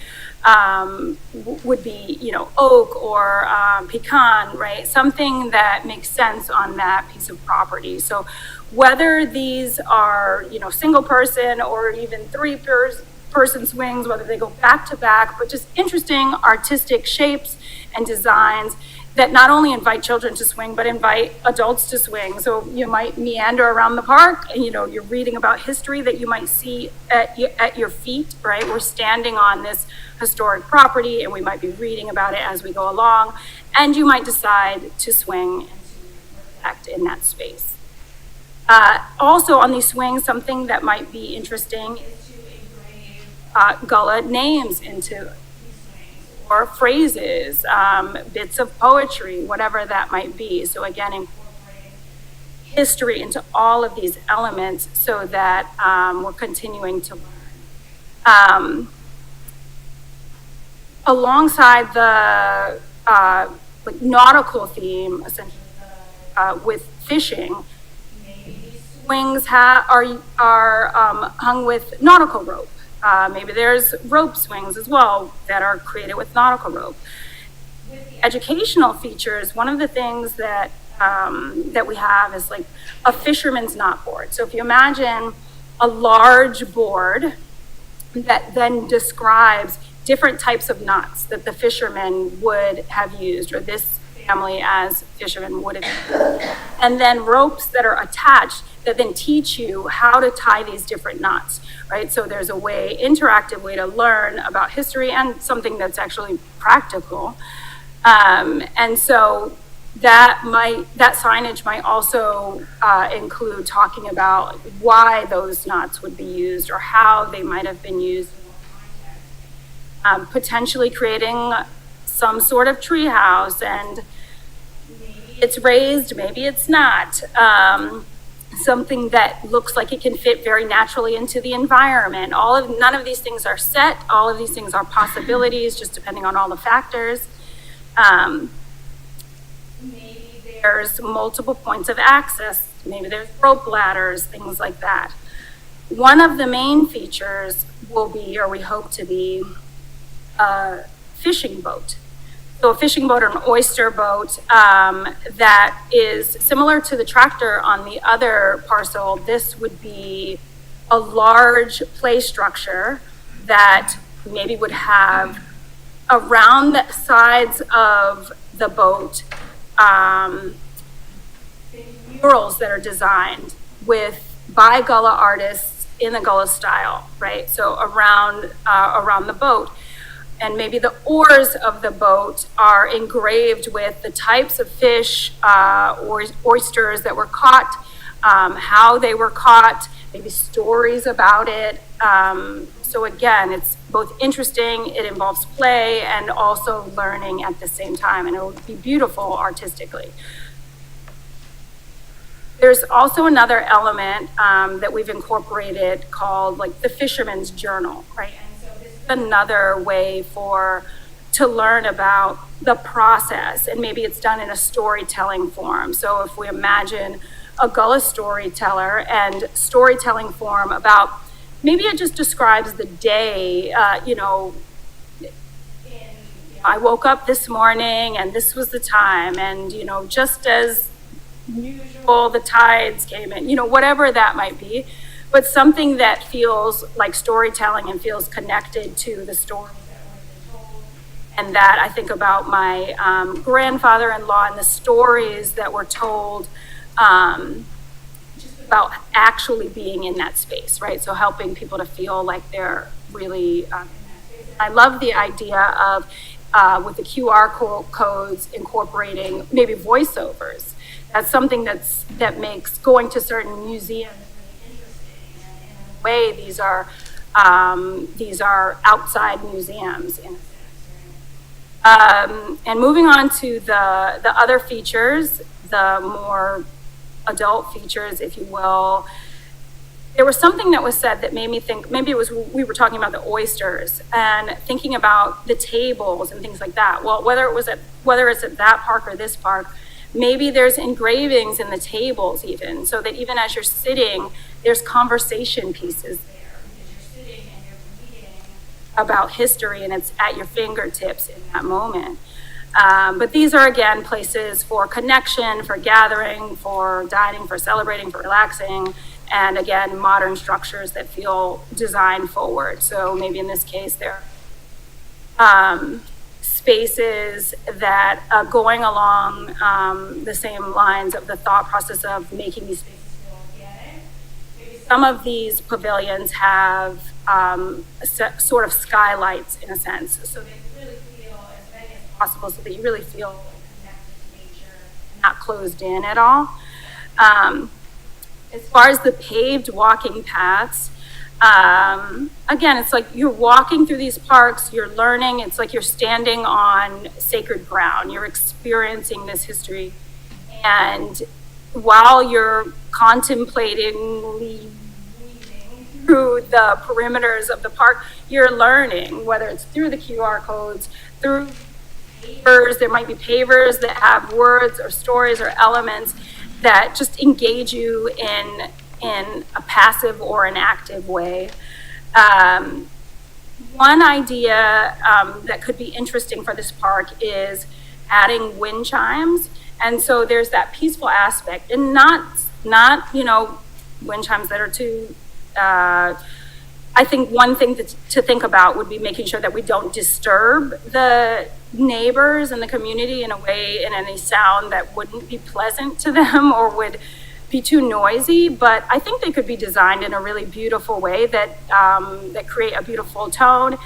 oak or pecan, right? Something that makes sense on that piece of property. So whether these are, single person or even three-person swings, whether they go back to back, but just interesting artistic shapes and designs that not only invite children to swing, but invite adults to swing. So you might meander around the park, and you're reading about history that you might see at your feet, right? We're standing on this historic property, and we might be reading about it as we go along, and you might decide to swing and to reflect in that space. Also on these swings, something that might be interesting is to engrave Gullah names into or phrases, bits of poetry, whatever that might be. So again, incorporating history into all of these elements so that we're continuing to learn. Alongside the nautical theme, essentially, with fishing, maybe these swings are hung with nautical rope. Maybe there's rope swings as well that are created with nautical rope. With the educational features, one of the things that we have is like a fisherman's knot board. So if you imagine a large board that then describes different types of knots that the fishermen would have used, or this family as fishermen would have used, and then ropes that are attached that then teach you how to tie these different knots, right? So there's a interactive way to learn about history and something that's actually practical. And so that signage might also include talking about why those knots would be used or how they might have been used in what context. Potentially creating some sort of tree house, and maybe it's raised, maybe it's not. Something that looks like it can fit very naturally into the environment. None of these things are set. All of these things are possibilities, just depending on all the factors. Maybe there's multiple points of access. Maybe there's rope ladders, things like that. One of the main features will be, or we hope to be, a fishing boat. So a fishing boat or an oyster boat that is similar to the tractor on the other parcel. This would be a large play structure that maybe would have around the sides of the boat murals that are designed by Gullah artists in the Gullah style, right? So around the boat. And maybe the oars of the boat are engraved with the types of fish or oysters that were caught, how they were caught, maybe stories about it. So again, it's both interesting, it involves play, and also learning at the same time, and it will be beautiful artistically. There's also another element that we've incorporated called like the fisherman's journal, right? And so this another way to learn about the process, and maybe it's done in a storytelling form. So if we imagine a Gullah storyteller and storytelling form about, maybe it just describes the day, I woke up this morning and this was the time, and, just as usual, the tides came in, whatever that might be, but something that feels like storytelling and feels connected to the story. And that I think about my grandfather-in-law and the stories that were told just about actually being in that space, right? So helping people to feel like they're really, I love the idea of, with the QR codes incorporating maybe voiceovers. That's something that makes going to certain museums really interesting. And in a way, these are outside museums in a sense. And moving on to the other features, the more adult features, if you will, there was something that was said that made me think, maybe it was, we were talking about the oysters and thinking about the tables and things like that. Well, whether it's at that park or this park, maybe there's engravings in the tables even, so that even as you're sitting, there's conversation pieces there. About history, and it's at your fingertips in that moment. But these are, again, places for connection, for gathering, for dining, for celebrating, for relaxing, and again, modern structures that feel design forward. So maybe in this case, they're spaces that going along the same lines of the thought process of making these spaces feel organic. Maybe some of these pavilions have sort of skylights in a sense, so they really feel as many as possible, so that you really feel connected to nature, not closed in at all. As far as the paved walking paths, again, it's like you're walking through these parks, you're learning, it's like you're standing on sacred ground, you're experiencing this history, and while you're contemplating through the perimeters of the park, you're learning, whether it's through the QR codes, through pavers. There might be pavers that have words or stories or elements that just engage you in a passive or an active way. One idea that could be interesting for this park is adding wind chimes. And so there's that peaceful aspect, and not wind chimes that are too, I think one thing to think about would be making sure that we don't disturb the neighbors and the community in a way, in any sound that wouldn't be pleasant to them or would be too noisy. But I think they could be designed in a really beautiful way that create a beautiful tone.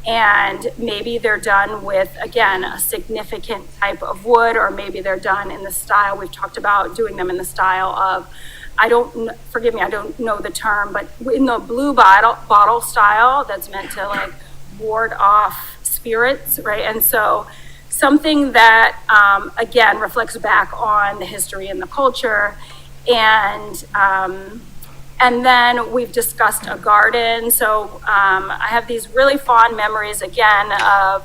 And maybe they're done with, again, a significant type of wood, or maybe they're done in the style, we've talked about doing them in the style of, forgive me, I don't know the term, but in the blue bottle style that's meant to like ward off spirits, right? And so something that, again, reflects back on the history and the culture. And then we've discussed a garden. So I have these really fond memories, again, of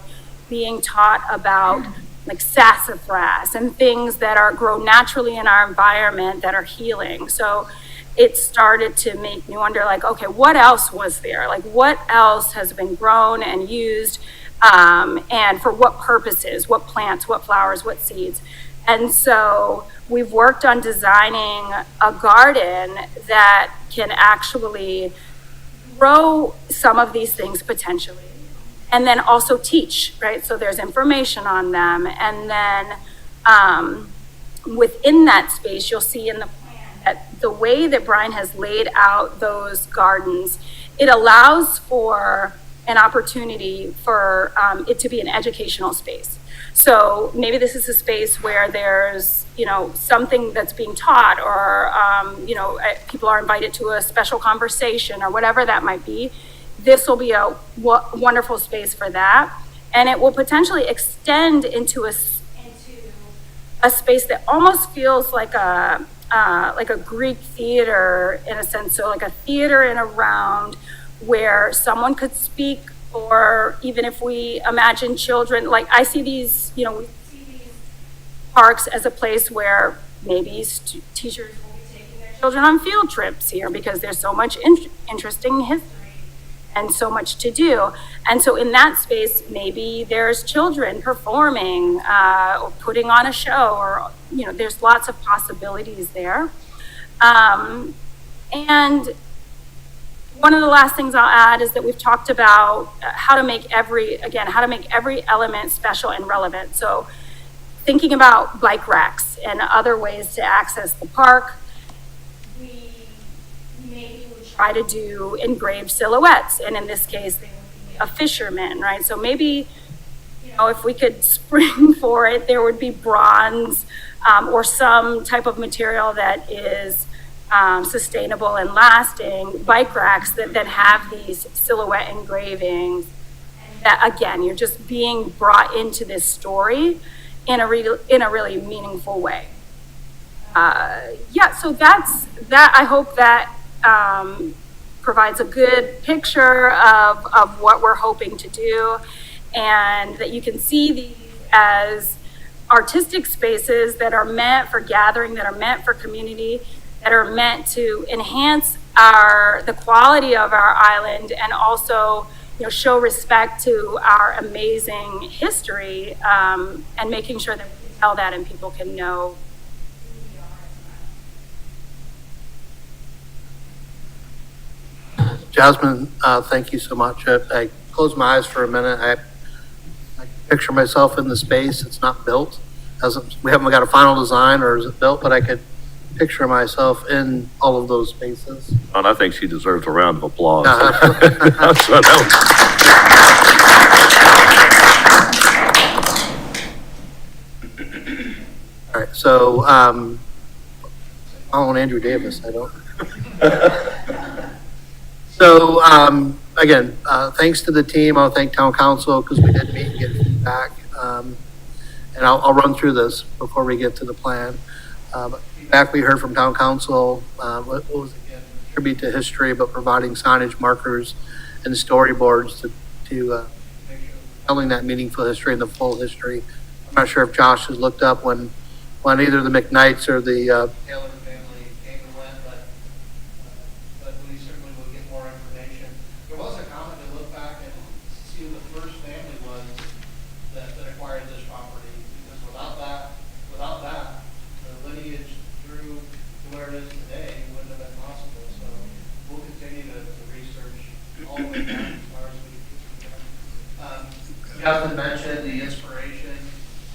being taught about like sassafras and things that grow naturally in our environment that are healing. So it started to make me wonder, like, okay, what else was there? Like, what else has been grown and used, and for what purposes, what plants, what flowers, what seeds? And so we've worked on designing a garden that can actually grow some of these things potentially, and then also teach, right? So there's information on them. And then within that space, you'll see in the plan that the way that Brian has laid out those gardens, it allows for an opportunity for it to be an educational space. So maybe this is a space where there's, something that's being taught, or, people are invited to a special conversation or whatever that might be. This will be a wonderful space for that. And it will potentially extend into a space that almost feels like a Greek theater in a sense. So like a theater in a round where someone could speak or even if we imagine children, like I see these, you know, we see these parks as a place where maybe teachers will be taking their children on field trips here because there's so much interesting history and so much to do. And so in that space, maybe there's children performing or putting on a show, or, you know, there's lots of possibilities there. And one of the last things I'll add is that we've talked about how to make every element special and relevant. So thinking about bike racks and other ways to access the park, we maybe would try to do engraved silhouettes. And in this case, they would be a fisherman, right? So maybe, you know, if we could spring for it, there would be bronze or some type of material that is sustainable and lasting bike racks that have these silhouette engravings. And that, again, you're just being brought into this story in a really meaningful way. So that's that. I hope that provides a good picture of what we're hoping to do, and that you can see these as artistic spaces that are meant for gathering, that are meant for community, that are meant to enhance the quality of our island, and also, you know, show respect to our amazing history, and making sure that we can tell that and people can know who we are. Jasmine, thank you so much. I close my eyes for a minute. I picture myself in the space. It's not built. We haven't got a final design, or is it built, but I could picture myself in all of those spaces. And I think she deserves a round of applause. Uh-huh. So All right, so, I want Andrew Davis, I don't. So, again, thanks to the team. I'll thank town council because we did meet and get feedback. And I'll run through this before we get to the plan. But feedback we heard from town council, what was again, tribute to history, but providing signage markers and storyboards to make sure telling that meaningful history and the full history. I'm not sure if Josh has looked up when either the McKnights or the Taylor family came and went, but we certainly will get more information. There was a comment to look back and see who the first family was that acquired this property, because without that, the lineage through to where it is today wouldn't have been possible. So we'll continue to research all the way back as far as we can. Jasmine mentioned the inspiration,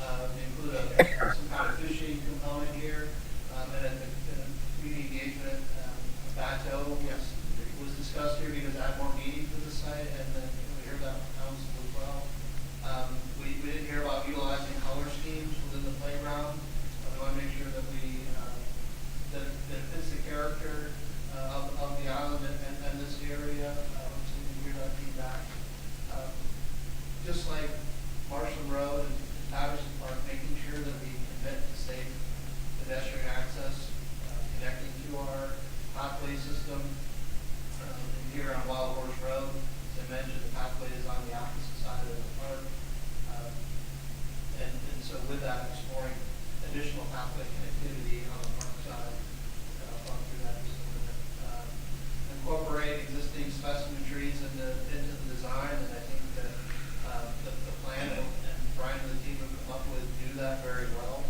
include some kind of fishing component here, and in the community engagement, bateau was discussed here because it had more meaning to the site, and then we heard that from council as well. We didn't hear about utilizing color schemes within the playground. We want to make sure that that it fits the character of the island and this area. So we hear that feedback. Just like Marshall Road and Patterson Park, making sure that we commit to safe pedestrian access, connecting to our pathway system. And here on Wild Horse Road, as I mentioned, the pathway is on the opposite side of the park. And so with that, exploring additional pathway connectivity on the park side, through that incorporate existing specimen trees into the design, and I think that the plan and Brian and the team have come up with do that very well.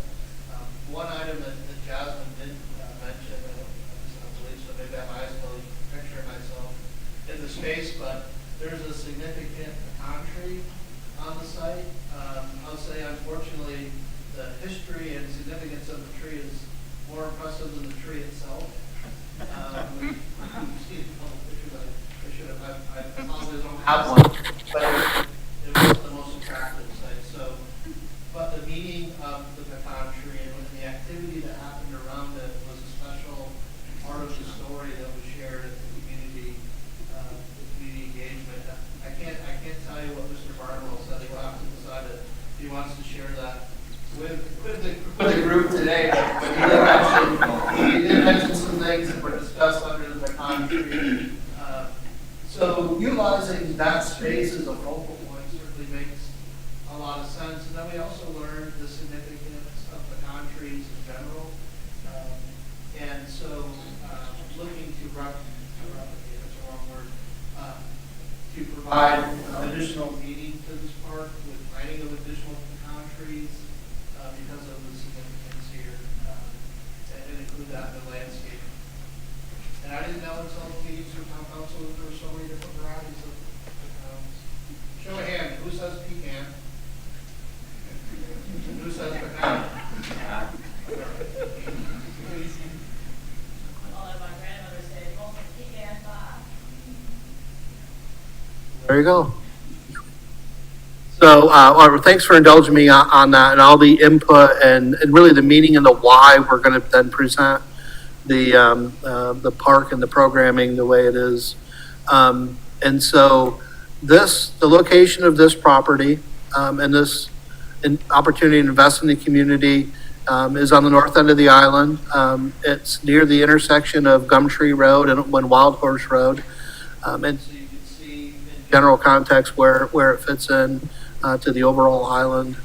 One item that Jasmine did mention, I don't believe so, maybe I have eyes closed, picturing myself in the space, but there's a significant pecan tree on the site. I'll say, unfortunately, the history and significance of the tree is more impressive than the tree itself. We've seen a couple pictures. I should have. I apologize, I don't have one, but it was the most attractive site. So, but the meaning of the pecan tree and the activity that happened around it was a special part of the story that was shared at the community engagement. I can't tell you what Mr. Barnwell said. He'll have to decide if he wants to share that with the group today. But he did mention some things that were discussed under the pecan tree. So utilizing assessing that space as a focal point certainly makes a lot of sense. And then we also learned the significance of pecan trees in general. And so looking to replicate, that's the wrong word, to provide additional meaning to this park with planting of additional pecan trees because of the significance here, and include that in the landscape. And I didn't know until Keys or town council that there were so many different varieties of pecans. Show of hand, who says pecan? Who says pecan? There you go. So, thanks for indulging me on that and all the input and really the meaning and the why we're going to then present the park and the programming the way it is. And so the location of this property and this opportunity to invest in the community is on the north end of the island. It's near the intersection of Gumtree Road and Wild Horse Road. And so you can see in general context where it fits in to the overall island.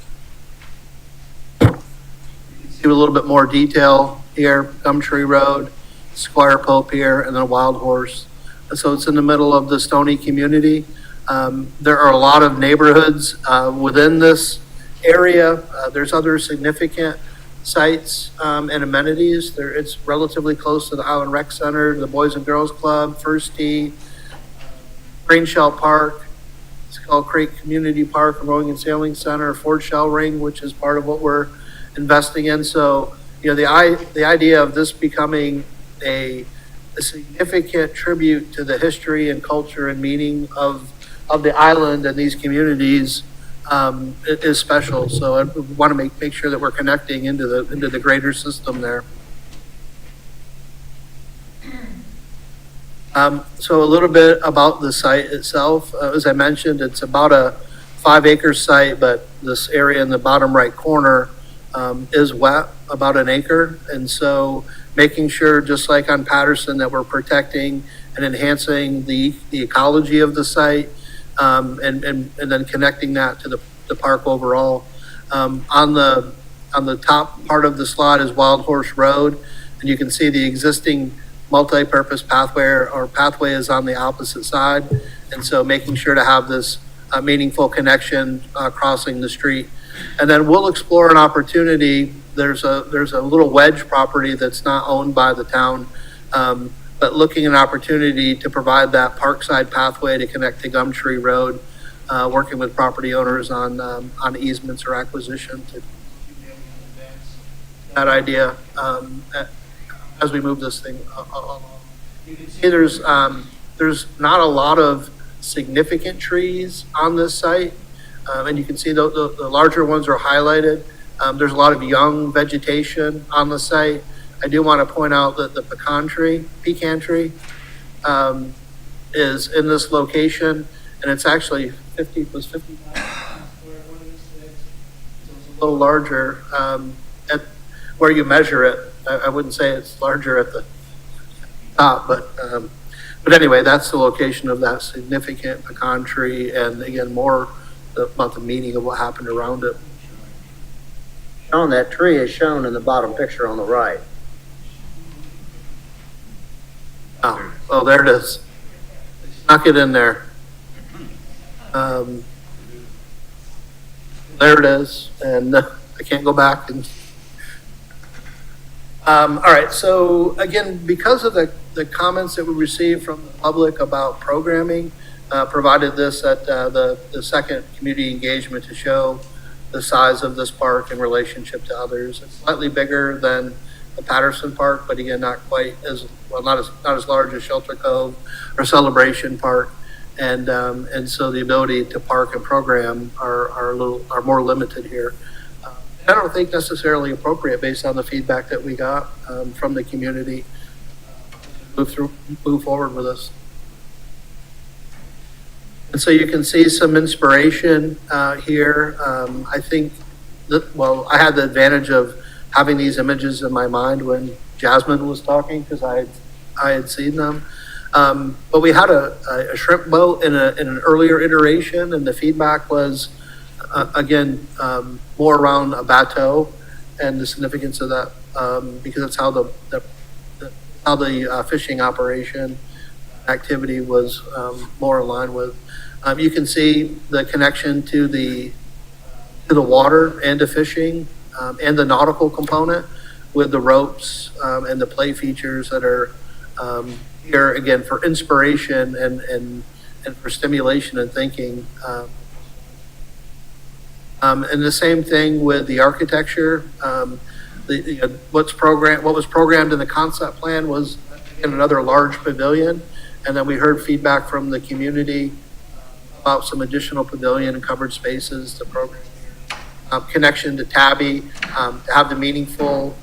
You can see a little bit more detail here, Gumtree Road, Squire Pope here, and then Wild Horse. So it's in the middle of the Stony community. There are a lot of neighborhoods within this area. There's other significant sites and amenities. It's relatively close to the Island Rec Center, the Boys and Girls Club, First Tee, Green Shell Park, Skull Creek Community Park, Rowing and Sailing Center, Ford Shell Ring, which is part of what we're investing in. So, you know, the idea of this becoming a significant tribute to the history and culture and meaning of the island and these communities it is special. So I want to make sure that we're connecting into the greater system there. So a little bit about the site itself. As I mentioned, it's about a 5-acre site, but this area in the bottom right corner is wet, about an acre. And so making sure, just like on Patterson, that we're protecting and enhancing the ecology of the site and then connecting that to the park overall. On the top part of the slide is Wild Horse Road, and you can see the existing multi-purpose pathway is on the opposite side. And so making sure to have this meaningful connection crossing the street. And then we'll explore an opportunity. There's a little wedge property that's not owned by the town, but looking at an opportunity to provide that parkside pathway to connect to Gumtree Road, working with property owners on easements or acquisition to advance that idea as we move this thing along. You can see there's not a lot of significant trees on this site, and you can see the larger ones are highlighted. There's a lot of young vegetation on the site. I do want to point out that the pecan tree is in this location, and it's actually 55 square foot. So it's a little larger at where you measure it. I wouldn't say it's larger at the top, but anyway, that's the location of that significant pecan tree, and again, more about the meaning of what happened around it. Sean, that tree is shown in the bottom picture on the right. Oh, there it is. Snuck it in there. There it is, and I can't go back. And all right, so again, because of the comments that we received from the public about programming, provided this at the second community engagement to show the size of this park in relationship to others. It's slightly bigger than the Patterson Park, but again, not quite as well, not as large as Shelter Cove or Celebration Park, and so the ability to park and program are more limited here. I don't think necessarily appropriate based on the feedback that we got from the community. Move forward with this. And so you can see some inspiration here. I think that, well, I had the advantage of having these images in my mind when Jasmine was talking because I had seen them. But we had a shrimp boat in an earlier iteration, and the feedback was, again, more around a bateau and the significance of that, because that's how the fishing operation activity was more aligned with. You can see the connection to the water and to fishing, and the nautical component with the ropes and the play features that are here again for inspiration and for stimulation and thinking. And the same thing with the architecture. What was programmed in the concept plan was in another large pavilion, and then we heard feedback from the community about some additional pavilion and covered spaces to program. Connection to Tabby, to have the meaningful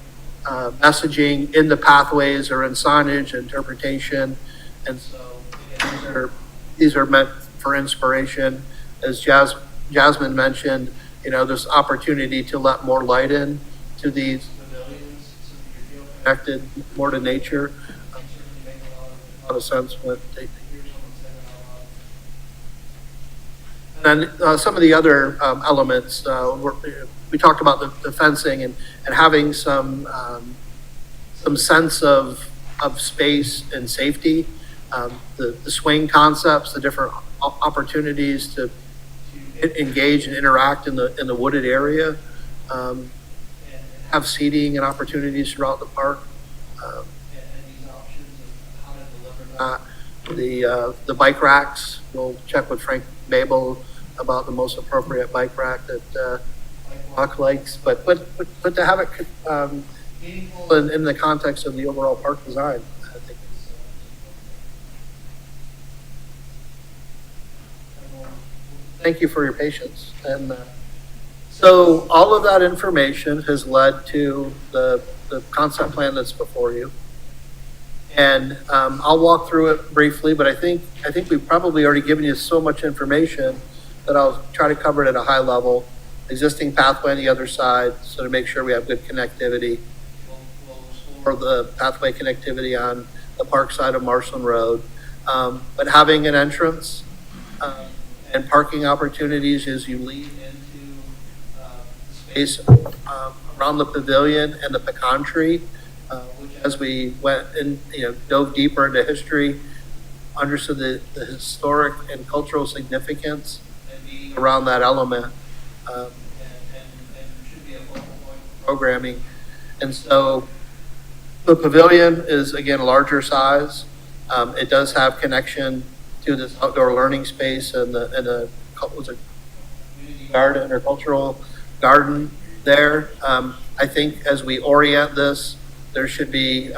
messaging in the pathways or in signage interpretation. And so these are meant for inspiration. As Jasmine mentioned, there's opportunity to let more light in to these pavilions so that you feel connected more to nature. Certainly make a lot of sense when they hear someone say that out loud. And then some of the other elements, we talked about the fencing and having some sense of space and safety, the swing concepts, the different opportunities to engage and interact in the wooded area, and have seating and opportunities throughout the park, and these options of how to deliver that. The bike racks, we'll check with Frank Babel about the most appropriate bike rack that Walk likes, but to have it meaningful in the context of the overall park design, I think is thank you for your patience. And so all of that information has led to the concept plan that's before you. And I'll walk through it briefly, but I think we've probably already given you so much information that I'll try to cover it at a high level. Existing pathway on the other side, so to make sure we have good connectivity. We'll explore the pathway connectivity on the park side of Marsland Road. But having an entrance and parking opportunities as you lead into the space around the pavilion and the pecan tree, which as we went and dove deeper into history, understood the historic and cultural significance and being around that element. And should be a focal point for programming. And so the pavilion is again a larger size. It does have connection to this outdoor learning space and the community garden or cultural garden there. I think as we orient this, there should be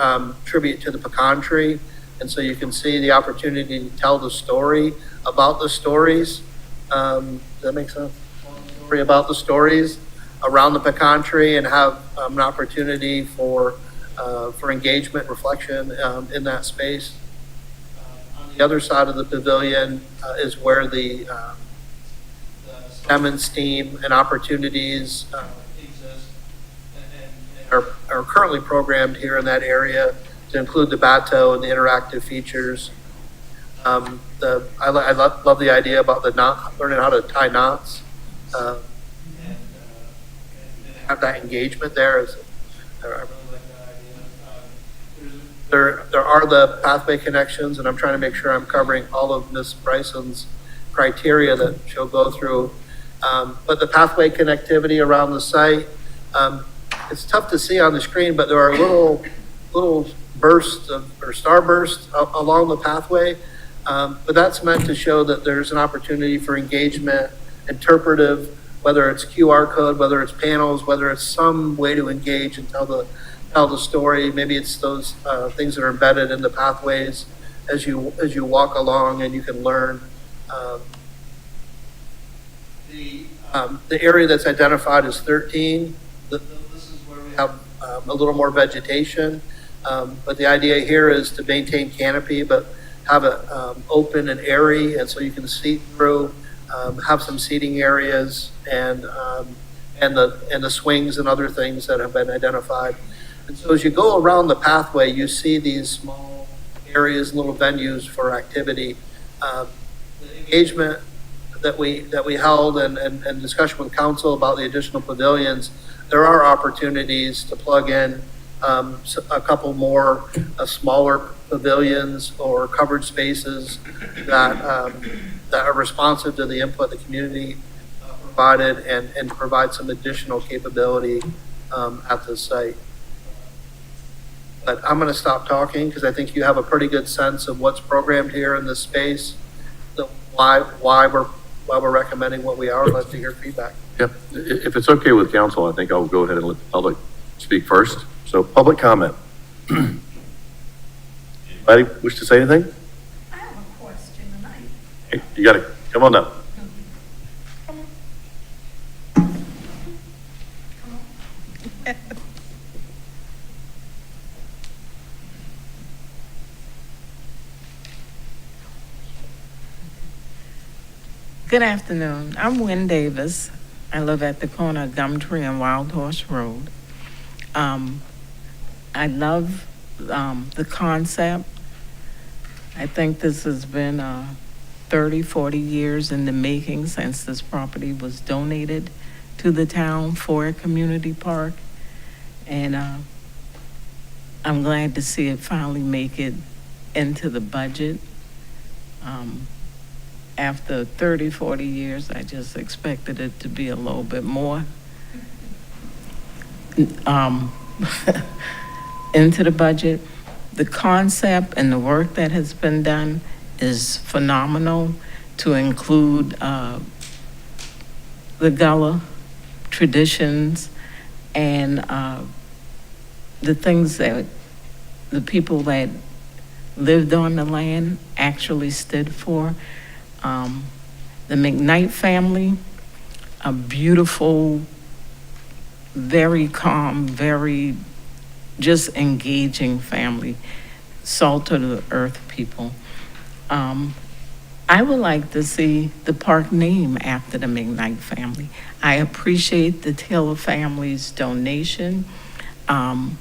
tribute to the pecan tree. And so you can see the opportunity to tell the story about the stories. Does that make sense? About the stories around the pecan tree and have an opportunity for engagement, reflection in that space. On the other side of the pavilion is where the STEM and STEAM and opportunities exist and are currently programmed here in that area to include the bateau and the interactive features. I love the idea about the knot, learning how to tie knots. And have that engagement there. I really like that idea. There are the pathway connections, and I'm trying to make sure I'm covering all of Ms. Bryson's criteria that she'll go through. But the pathway connectivity around the site, it's tough to see on the screen, but there are little bursts or starbursts along the pathway. But that's meant to show that there's an opportunity for engagement, interpretive, whether it's QR code, whether it's panels, whether it's some way to engage and tell the story. Maybe it's those things that are embedded in the pathways as you walk along and you can learn. The area that's identified as 13. This is where we have a little more vegetation, but the idea here is to maintain canopy, but have it open and airy, and so you can see through. Have some seating areas and the swings and other things that have been identified. And so as you go around the pathway, you see these small areas, little venues for activity. The engagement that we held and discussion with council about the additional pavilions, there are opportunities to plug in a couple more smaller pavilions or covered spaces that are responsive to the input the community provided and provide some additional capability at the site. But I'm going to stop talking because I think you have a pretty good sense of what's programmed here in this space, why we're recommending what we are. I'd like to hear feedback. Yep. If it's okay with council, I think I'll go ahead and let the public speak first. So public comment. Anybody wish to say anything? I have a question tonight. Hey, you got to come on up. Good afternoon. I'm Wynn Davis. I live at the corner of Gumtree and Wild Horse Road. I love the concept. I think this has been 30, 40 years in the making since this property was donated to the town for a community park. And I'm glad to see it finally make it into the budget. After 30, 40 years, I just expected it to be a little bit more into the budget. The concept and the work that has been done is phenomenal, to include the Gullah traditions and the things that the people that lived on the land actually stood for. The McKnight family, a beautiful, very calm, very just engaging family, salt of the earth people. I would like to see the park name after the McKnight family. I appreciate the Taylor family's donation. And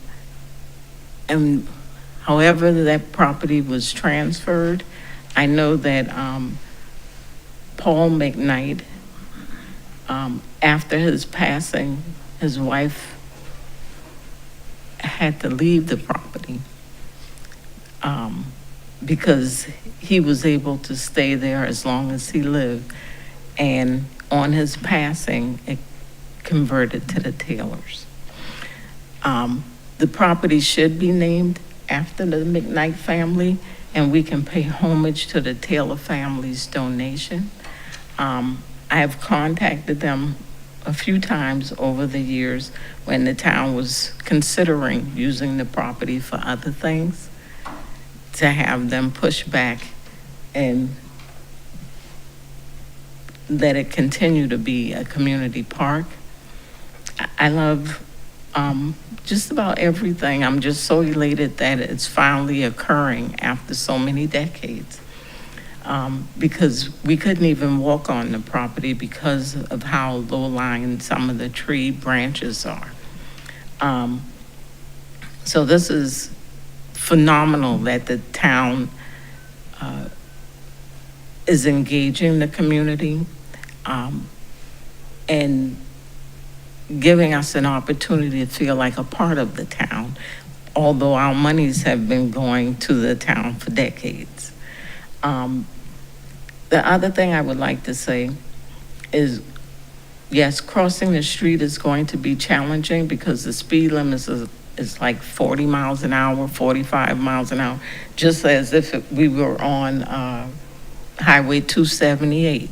however that property was transferred, I know that Paul McKnight, after his passing, his wife had to leave the property because he was able to stay there as long as he lived. And on his passing, it converted to the Taylors. The property should be named after the McKnight family, and we can pay homage to the Taylor family's donation. I have contacted them a few times over the years when the town was considering using the property for other things, to have them push back and let it continue to be a community park. I love just about everything. I'm just so elated that it's finally occurring after so many decades. Because we couldn't even walk on the property because of how low-lying some of the tree branches are. So this is phenomenal that the town is engaging the community and giving us an opportunity to feel like a part of the town, although our monies have been going to the town for decades. The other thing I would like to say is, yes, crossing the street is going to be challenging because the speed limit is like 40 miles an hour, 45 miles an hour, just as if we were on Highway 278.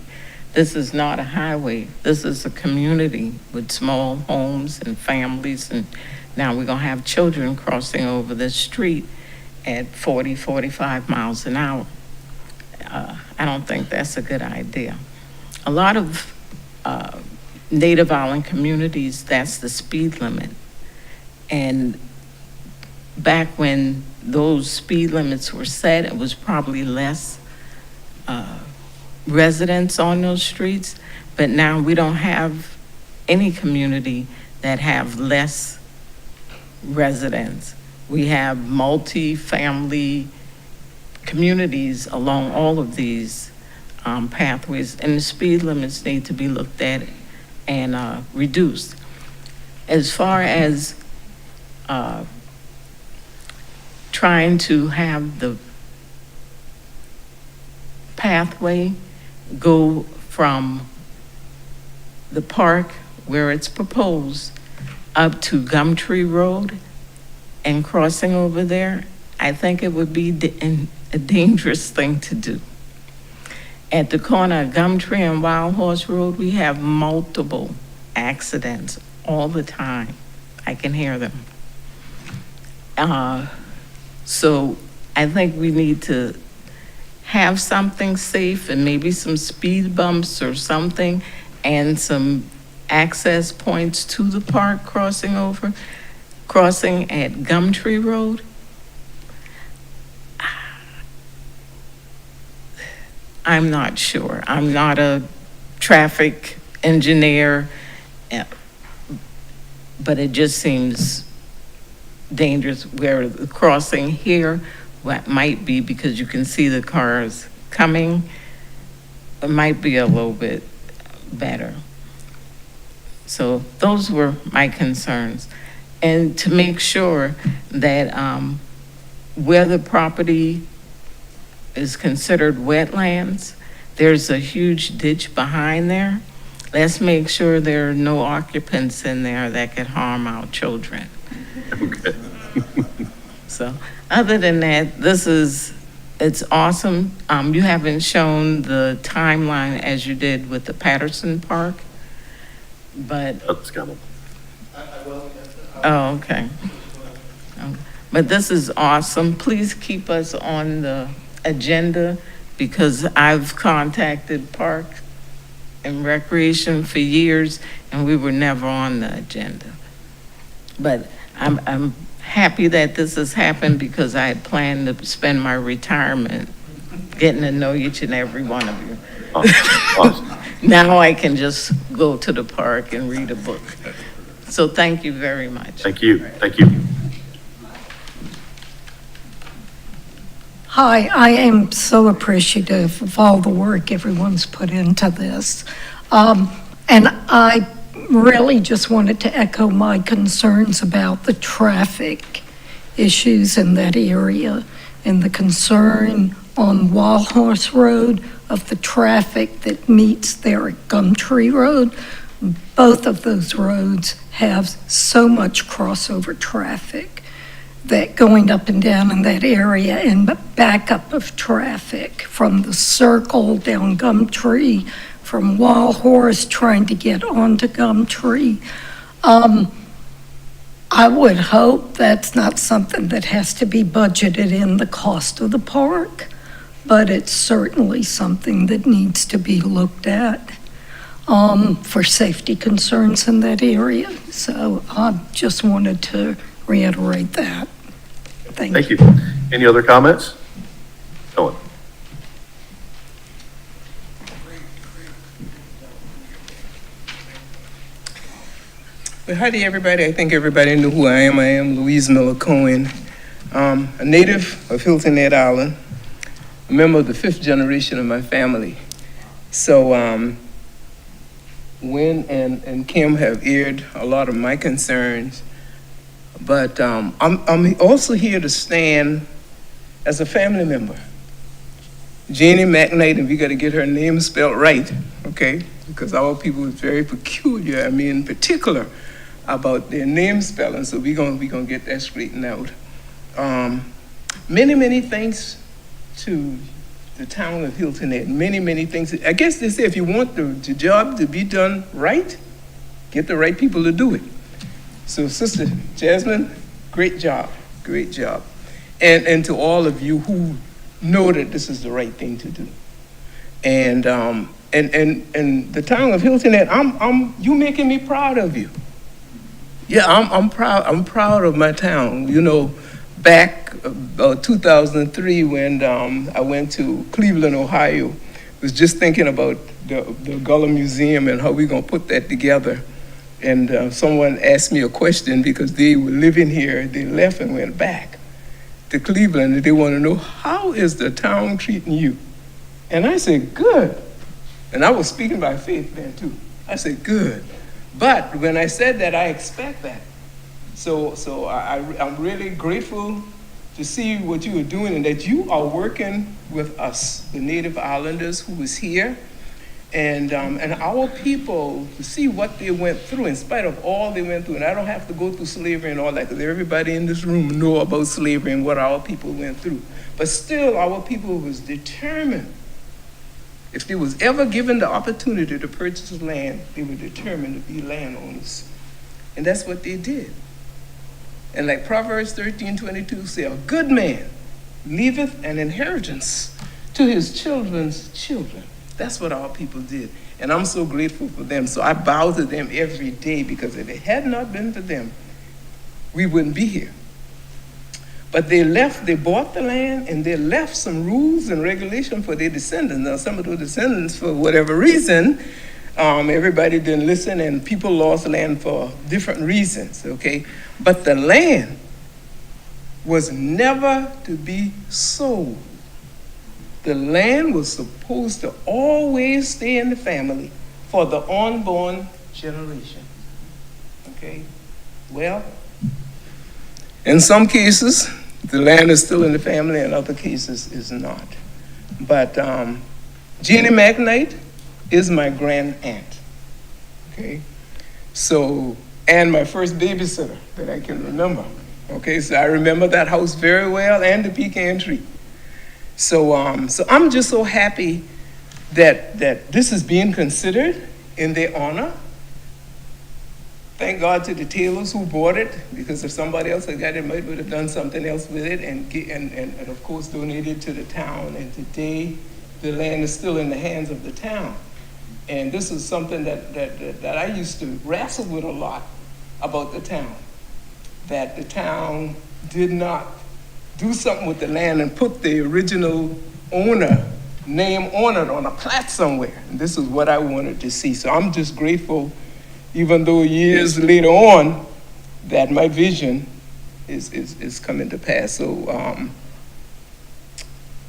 This is not a highway. This is a community with small homes and families, and now we're gonna have children crossing over the street at 40, 45 miles an hour. I don't think that's a good idea. A lot of Native Island communities, that's the speed limit. And back when those speed limits were set, it was probably less residents on those streets, but now we don't have any community that have less residents. We have multi-family communities along all of these pathways, and the speed limits need to be looked at and reduced. As far as trying to have the pathway go from the park where it's proposed up to Gumtree Road and crossing over there, I think it would be a dangerous thing to do. At the corner of Gumtree and Wild Horse Road, we have multiple accidents all the time. I can hear them. So I think we need to have something safe and maybe some speed bumps or something and some access points to the park crossing at Gumtree Road. I'm not sure. I'm not a traffic engineer, but it just seems dangerous where the crossing here, what might be because you can see the cars coming, it might be a little bit better. So those were my concerns. And to make sure that where the property is considered wetlands, there's a huge ditch behind there. Let's make sure there are no occupants in there that could harm our children. Okay. So, other than that, it's awesome. You haven't shown the timeline as you did with the Patterson Park, but. That's coming. Oh, okay. But this is awesome. Please keep us on the agenda because I've contacted Park and Recreation for years and we were never on the agenda. But I'm happy that this has happened because I had planned to spend my retirement getting to know each and every one of you. Awesome. Now I can just go to the park and read a book. So thank you very much. Thank you. Thank you. Hi, I am so appreciative of all the work everyone's put into this. And I really just wanted to echo my concerns about the traffic issues in that area and the concern on Wild Horse Road of the traffic that meets there at Gumtree Road. Both of those roads have so much crossover traffic that going up and down in that area and the backup of traffic from the circle down Gumtree, from Wild Horse trying to get onto Gumtree. I would hope that's not something that has to be budgeted in the cost of the park, but it's certainly something that needs to be looked at for safety concerns in that area. So I just wanted to reiterate that. Thank you. Any other comments? Owen. Well, howdy, everybody. I think everybody knew who I am. I am Louise Miller Cohen, a native of Hilton Head Island, a member of the 5th generation of my family. So Wynn and Kim have aired a lot of my concerns, but I'm also here to stand as a family member. Jeannie McKnight, and we got to get her name spelled right, okay? Because our people is very peculiar, in particular, about their name spelling, so we're gonna get that straightened out. Many thanks to the town of Hilton Head. Many things. I guess they say if you want the job to be done right, get the right people to do it. So Sister Jasmine, great job. And to all of you who know that this is the right thing to do. And the town of Hilton Head, you making me proud of you. Yeah, I'm proud of my town. You know, back 2003 when I went to Cleveland, Ohio, was just thinking about the Gullah Museum and how we're gonna put that together. And someone asked me a question because they were living here, they left and went back to Cleveland and they want to know, how is the town treating you? And I said, good. And I was speaking by faith then too. I said, good. But when I said that, I expect that. So I'm really grateful to see what you are doing and that you are working with us, the Native Islanders who was here, and our people, to see what they went through in spite of all they went through. And I don't have to go through slavery and all that, because everybody in this room know about slavery and what our people went through. But still, our people was determined. If they was ever given the opportunity to purchase land, they were determined to be landowners. And that's what they did. And like Proverbs 13:22 say, a good man leaveth an inheritance to his children's children. That's what our people did. And I'm so grateful for them. So I bow to them every day, because if it had not been for them, we wouldn't be here. But they bought the land, and they left some rules and regulations for their descendants. Now, some of those descendants, for whatever reason, everybody didn't listen, and people lost land for different reasons, okay? But the land was never to be sold. The land was supposed to always stay in the family for the unborn generation, okay? Well, in some cases, the land is still in the family, in other cases is not. But Jeannie McKnight is my grand aunt, okay? So, and my first babysitter that I can remember, okay? So I remember that house very well, and the pecan tree. So I'm just so happy that this is being considered in their honor. Thank God to the Taylors who bought it, because if somebody else had got it, might would have done something else with it, and of course donated to the town. And today, the land is still in the hands of the town. And this is something that I used to wrestle with a lot about the town, that the town did not do something with the land and put the original owner name on it on a plat somewhere. And this is what I wanted to see. So I'm just grateful, even though years later on, that my vision is coming to pass. So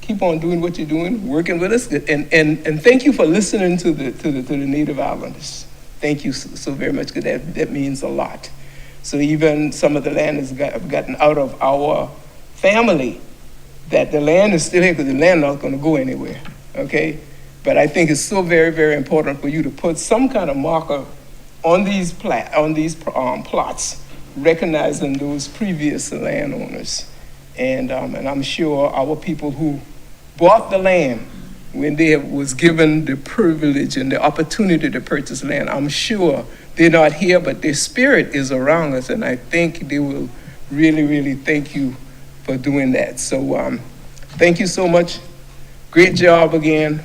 keep on doing what you're doing, working with us, and thank you for listening to the Native Islanders. Thank you so very much, because that means a lot. So even some of the land has gotten out of our family, that the land is still here, because the land is not going to go anywhere, okay? But I think it's so very, very important for you to put some kind of marker on these plots, recognizing those previous landowners. And I'm sure our people who bought the land, when they was given the privilege and the opportunity to purchase land, I'm sure they're not here, but their spirit is around us, and I think they will really, really thank you for doing that. So thank you so much. Great job again,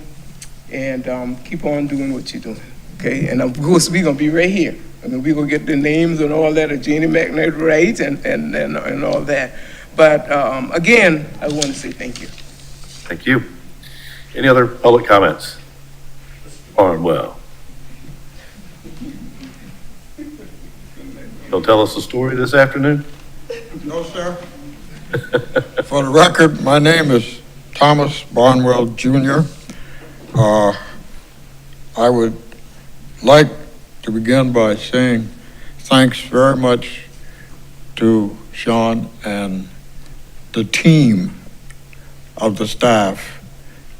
and keep on doing what you're doing, okay? And of course, we're gonna be right here. And we're gonna get the names and all that of Jeannie McKnight right and all that. But again, I want to say thank you. Thank you. Any other public comments? Barnwell. You'll tell us a story this afternoon? No, sir. For the record, my name is Thomas Barnwell Jr. I would like to begin by saying thanks very much to Sean and the team of the staff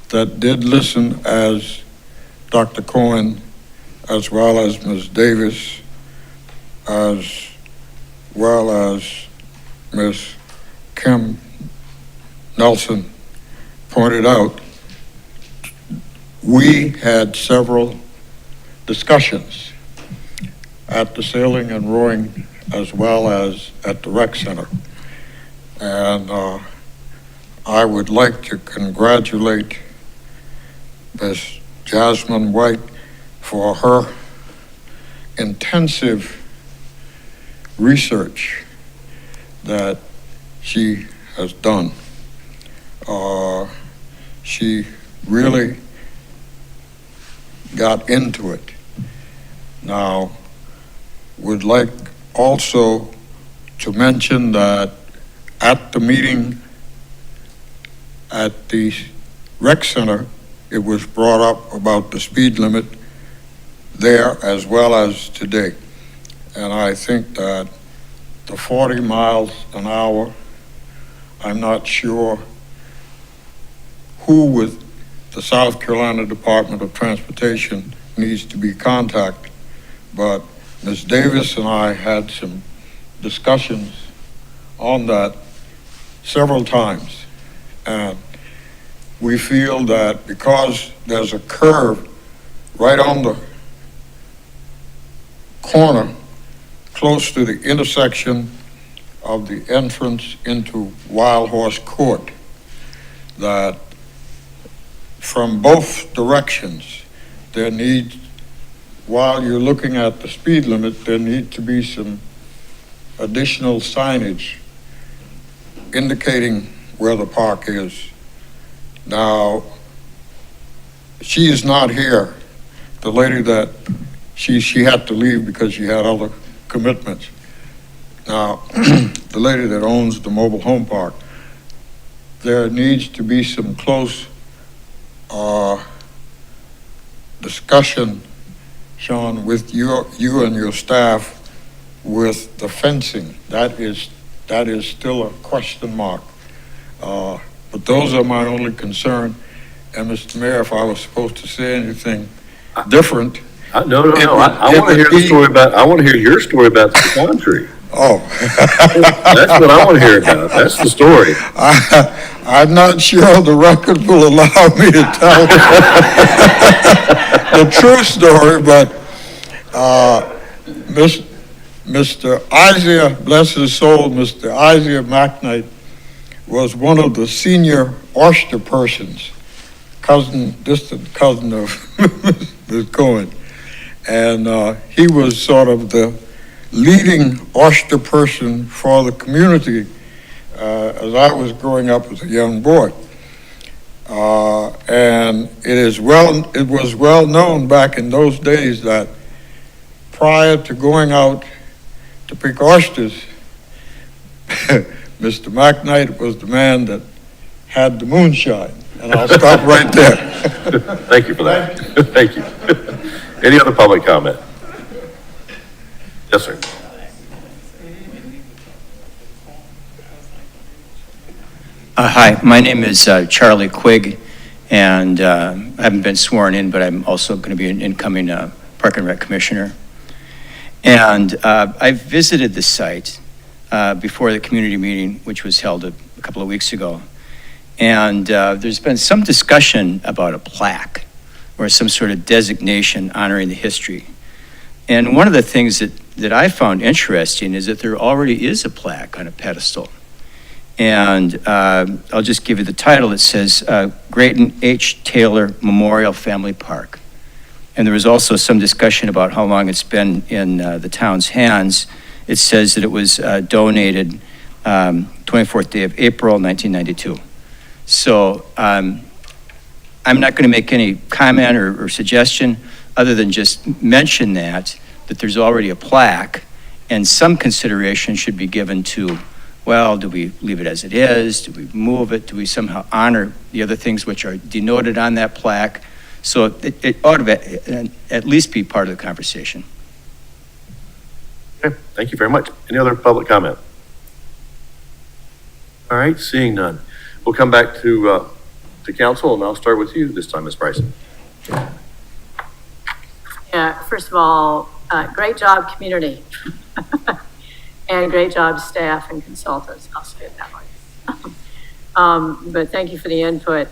that did listen, as Dr. Cohen, as well as Ms. Davis, as well as Ms. Kim Nelson pointed out. We had several discussions at the sailing and rowing, as well as at the rec center. And I would like to congratulate Ms. Jasmine White for her intensive research that she has done. She really got into it. Now, would like also to mention that at the meeting at the rec center, it was brought up about the speed limit there as well as today. And I think that the 40 miles an hour, I'm not sure who with the South Carolina Department of Transportation needs to be contacted, but Ms. Davis and I had some discussions on that several times. And we feel that because there's a curve right on the corner close to the intersection of the entrance into Wild Horse Court, that from both directions, there needs, while you're looking at the speed limit, there need to be some additional signage indicating where the park is. Now, she is not here. The lady that, she had to leave because she had other commitments. Now, the lady that owns the mobile home park, there needs to be some close discussion, Sean, with you and your staff with the fencing. That is still a question mark. But those are my only concern. And Mr. Mayor, if I was supposed to say anything different. No. I want to hear the story about, I want to hear your story about the pecan tree. Oh. That's what I want to hear about. That's the story. I'm not sure the record will allow me to tell the true story, but Mr. Isaiah, bless his soul, Mr. Isaiah McKnight was one of the senior oyster persons, distant cousin of Ms. Cohen. And he was sort of the leading oyster person for the community as I was growing up as a young boy. And it was well known back in those days that prior to going out to pick oysters, Mr. McKnight was the man that had the moonshine. And I'll stop right there. Thank you for that. Thank you. Any other public comment? Yes, sir. Hi, my name is Charlie Quigg, and I haven't been sworn in, but I'm also going to be an incoming Park and Rec Commissioner. And I visited the site before the community meeting, which was held a couple of weeks ago. And there's been some discussion about a plaque or some sort of designation honoring the history. And one of the things that I found interesting is that there already is a plaque on a pedestal. And I'll just give you the title. It says Grayton H. Taylor Memorial Family Park. And there was also some discussion about how long it's been in the town's hands. It says that it was donated 24th day of April, 1992. So I'm not going to make any comment or suggestion other than just mention that there's already a plaque and some consideration should be given to, well, do we leave it as it is? Do we move it? Do we somehow honor the other things which are denoted on that plaque? So it ought to at least be part of the conversation. Okay, thank you very much. Any other public comment? All right, seeing none. We'll come back to council, and I'll start with you this time, Ms. Bryson. Yeah, first of all, great job, community. And great job, staff and consultants. I'll say it that way. But thank you for the input.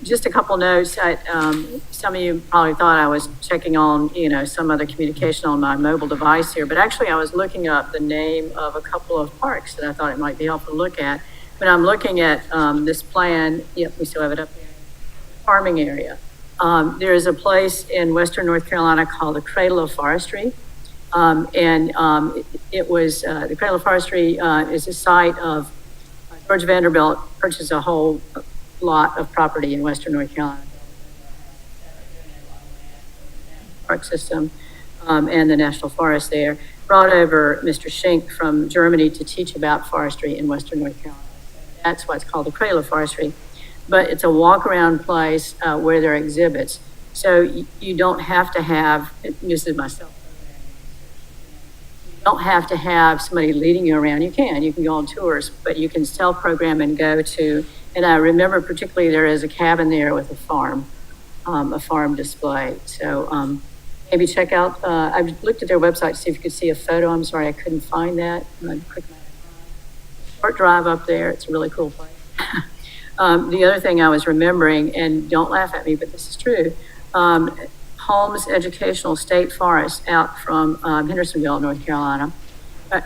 Just a couple notes. Some of you probably thought I was checking on, some other communication on my mobile device here, but actually I was looking up the name of a couple of parks that I thought it might be helpful to look at. When I'm looking at this plan, yep, we still have it up there, farming area. There is a place in Western North Carolina called the Cradle of Forestry. It was, the Cradle of Forestry is a site of George Vanderbilt purchased a whole lot of property in Western North Carolina. Park system and the National Forest there. Brought over Mr. Schenk from Germany to teach about forestry in Western North Carolina. That's why it's called the Cradle of Forestry. But it's a walk-around place where there are exhibits. So you don't have to have, this is myself, you don't have to have somebody leading you around. You can go on tours, but you can self-program and go to, and I remember particularly there is a cabin there with a farm display. So maybe check out, I've looked at their website to see if you could see a photo. I'm sorry, I couldn't find that. Short drive up there, it's a really cool place. The other thing I was remembering, and don't laugh at me, but this is true, Holmes Educational State Forest out from Hendersonville, North Carolina.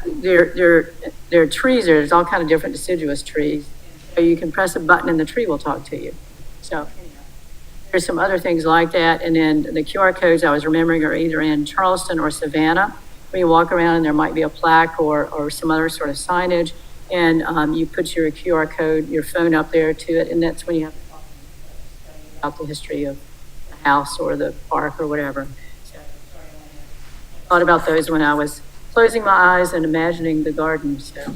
There are trees, there's all kind of different deciduous trees. So you can press a button and the tree will talk to you. So there's some other things like that. And then the QR codes I was remembering are either in Charleston or Savannah. When you walk around and there might be a plaque or some other sort of signage, and you put your QR code, your phone up there to it, and that's when you have to talk about the history of the house or the park or whatever. So I thought about those when I was closing my eyes and imagining the garden. So,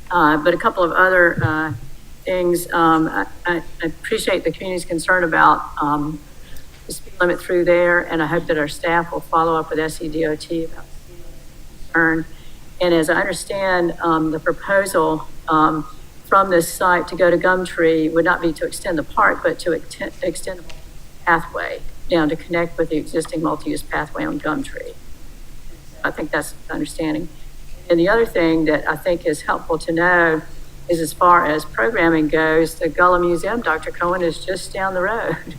but a couple of other things. I appreciate the community's concern about the speed limit through there, and I hope that our staff will follow up with SCDOT about the speed limit concern. And as I understand, the proposal from this site to go to Gumtree would not be to extend the park, but to extend the pathway down to connect with the existing multi-use pathway on Gumtree. I think that's the understanding. And the other thing that I think is helpful to know is as far as programming goes, the Gullah Museum, Dr. Cohen, is just down the road.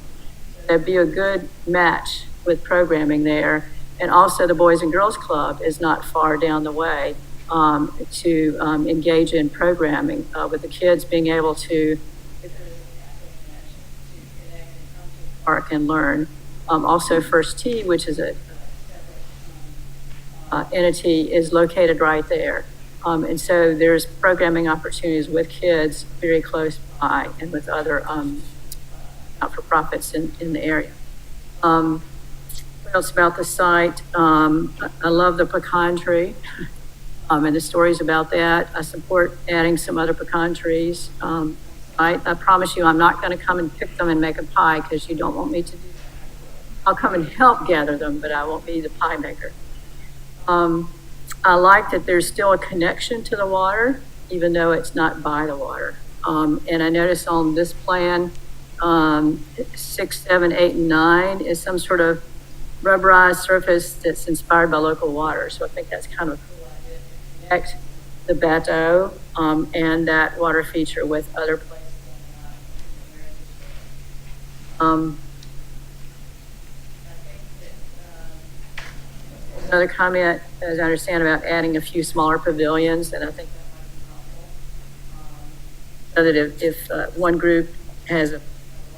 That'd be a good match with programming there. And also the Boys and Girls Club is not far down the way to engage in programming with the kids being able to park and learn. Also First Tee, which is a entity, is located right there. And so there's programming opportunities with kids very close by and with other not-for-profits in the area. What else about the site? I love the pecan tree and the stories about that. I support adding some other pecan trees. I promise you I'm not going to come and pick them and make a pie because you don't want me to do that. I'll come and help gather them, but I won't be the pie maker. I like that there's still a connection to the water, even though it's not by the water. And I noticed on this plan, 6, 7, 8, and 9 is some sort of rubberized surface that's inspired by local water. So I think that's kind of a cool idea to connect the Bateau and that water feature with other places. Another comment, as I understand, about adding a few smaller pavilions, and I think that might be helpful. So that if one group has a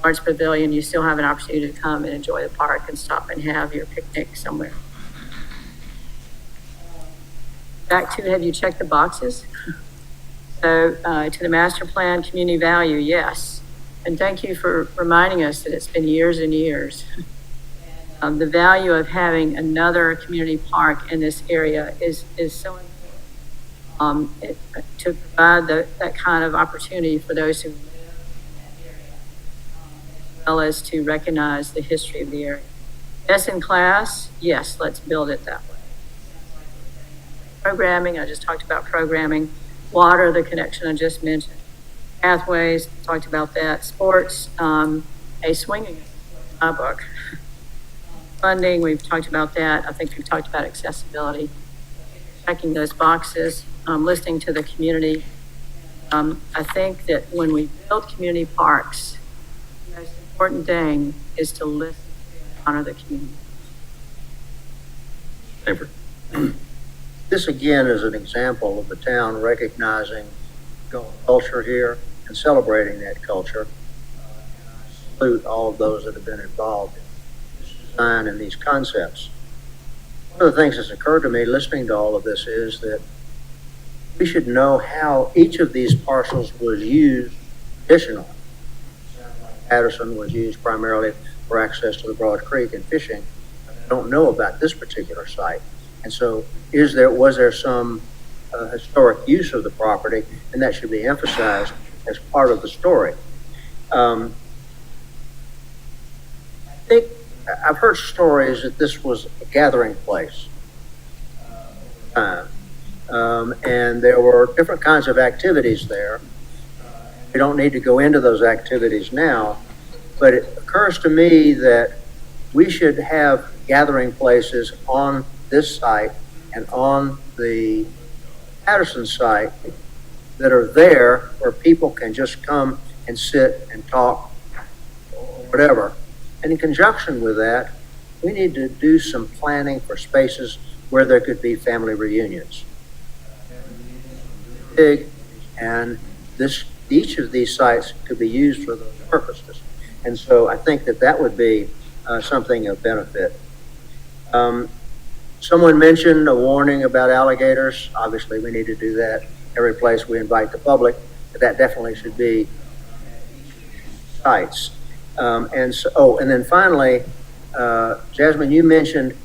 large pavilion, you still have an opportunity to come and enjoy the park and stop and have your picnic somewhere. Back to, have you checked the boxes? So to the master plan, community value, yes. And thank you for reminding us that it's been years and years. The value of having another community park in this area is so important to provide that kind of opportunity for those who live in that area, as well as to recognize the history of the area. Best in class, yes, let's build it that way. Programming, I just talked about programming. Water, the connection I just mentioned. Pathways, talked about that. Sports, a swinging is my book. Funding, we've talked about that. I think we've talked about accessibility. Checking those boxes, listening to the community. I think that when we build community parks, the most important thing is to listen and honor the community. Avery. This again is an example of the town recognizing culture here and celebrating that culture. And I salute all of those that have been involved in this design and these concepts. One of the things that's occurred to me listening to all of this is that we should know how each of these parcels was used traditionally. Patterson was used primarily for access to the Broad Creek and fishing. I don't know about this particular site. And so was there some historic use of the property, and that should be emphasized as part of the story. I think I've heard stories that this was a gathering place. And there were different kinds of activities there. We don't need to go into those activities now, but it occurs to me that we should have gathering places on this site and on the Patterson site that are there where people can just come and sit and talk or whatever. And in conjunction with that, we need to do some planning for spaces where there could be family reunions. Big, and each of these sites could be used for those purposes. And so I think that would be something of benefit. Someone mentioned a warning about alligators. Obviously, we need to do that every place we invite the public. But that definitely should be sites. And then finally, Jasmine, you mentioned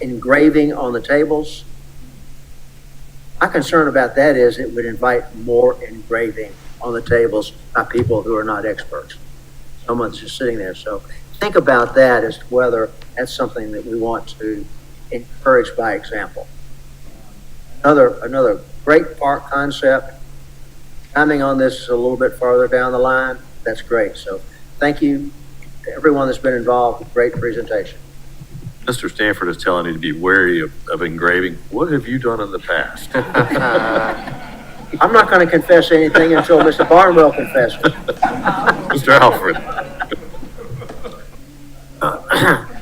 engraving on the tables. My concern about that is it would invite more engraving on the tables by people who are not experts. Someone's just sitting there. So think about that as to whether that's something that we want to encourage by example. Another great park concept. Timing on this is a little bit farther down the line. That's great. So thank you to everyone that's been involved. Great presentation. Mr. Stanford is telling you to be wary of engraving. What have you done in the past? I'm not going to confess anything until Mr. Barnwell confesses. Mr. Alfred.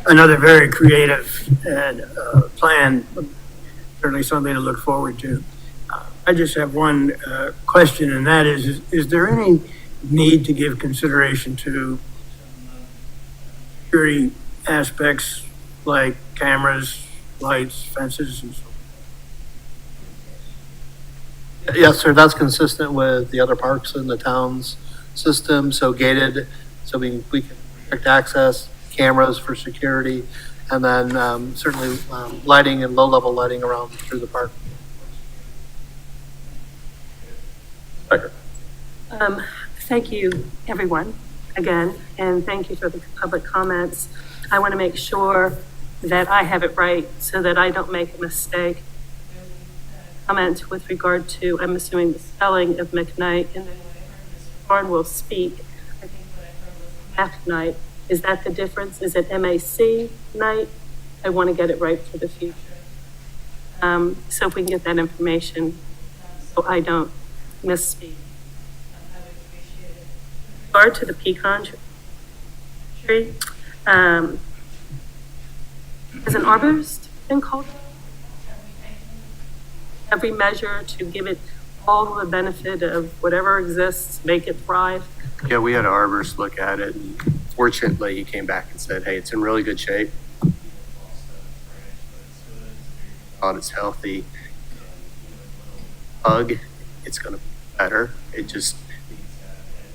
Another very creative and plan, certainly something to look forward to. I just have one question, and that is there any need to give consideration to security aspects like cameras, lights, fences, and so forth? Yes, sir, that's consistent with the other parks in the town's system, so gated, so we can restrict access, cameras for security, and then certainly lighting and low-level lighting around through the park. Thank you, everyone, again, and thank you for the public comments. I want to make sure that I have it right so that I don't make a mistake. Comment with regard to, I'm assuming, the spelling of McKnight, and then when I heard Mr. Barnwell speak, I think what I heard was McKnight. Is that the difference? Is it M-A-C night? I want to get it right for the future. So if we can get that information so I don't misspeak. I would appreciate it. With regard to the pecan tree, has an arborist been called? Every measure to give it all the benefit of whatever exists, make it thrive? Yeah, we had an arborist look at it, and fortunately, he came back and said, hey, it's in really good shape. It's healthy. Hug, it's going to be better. It just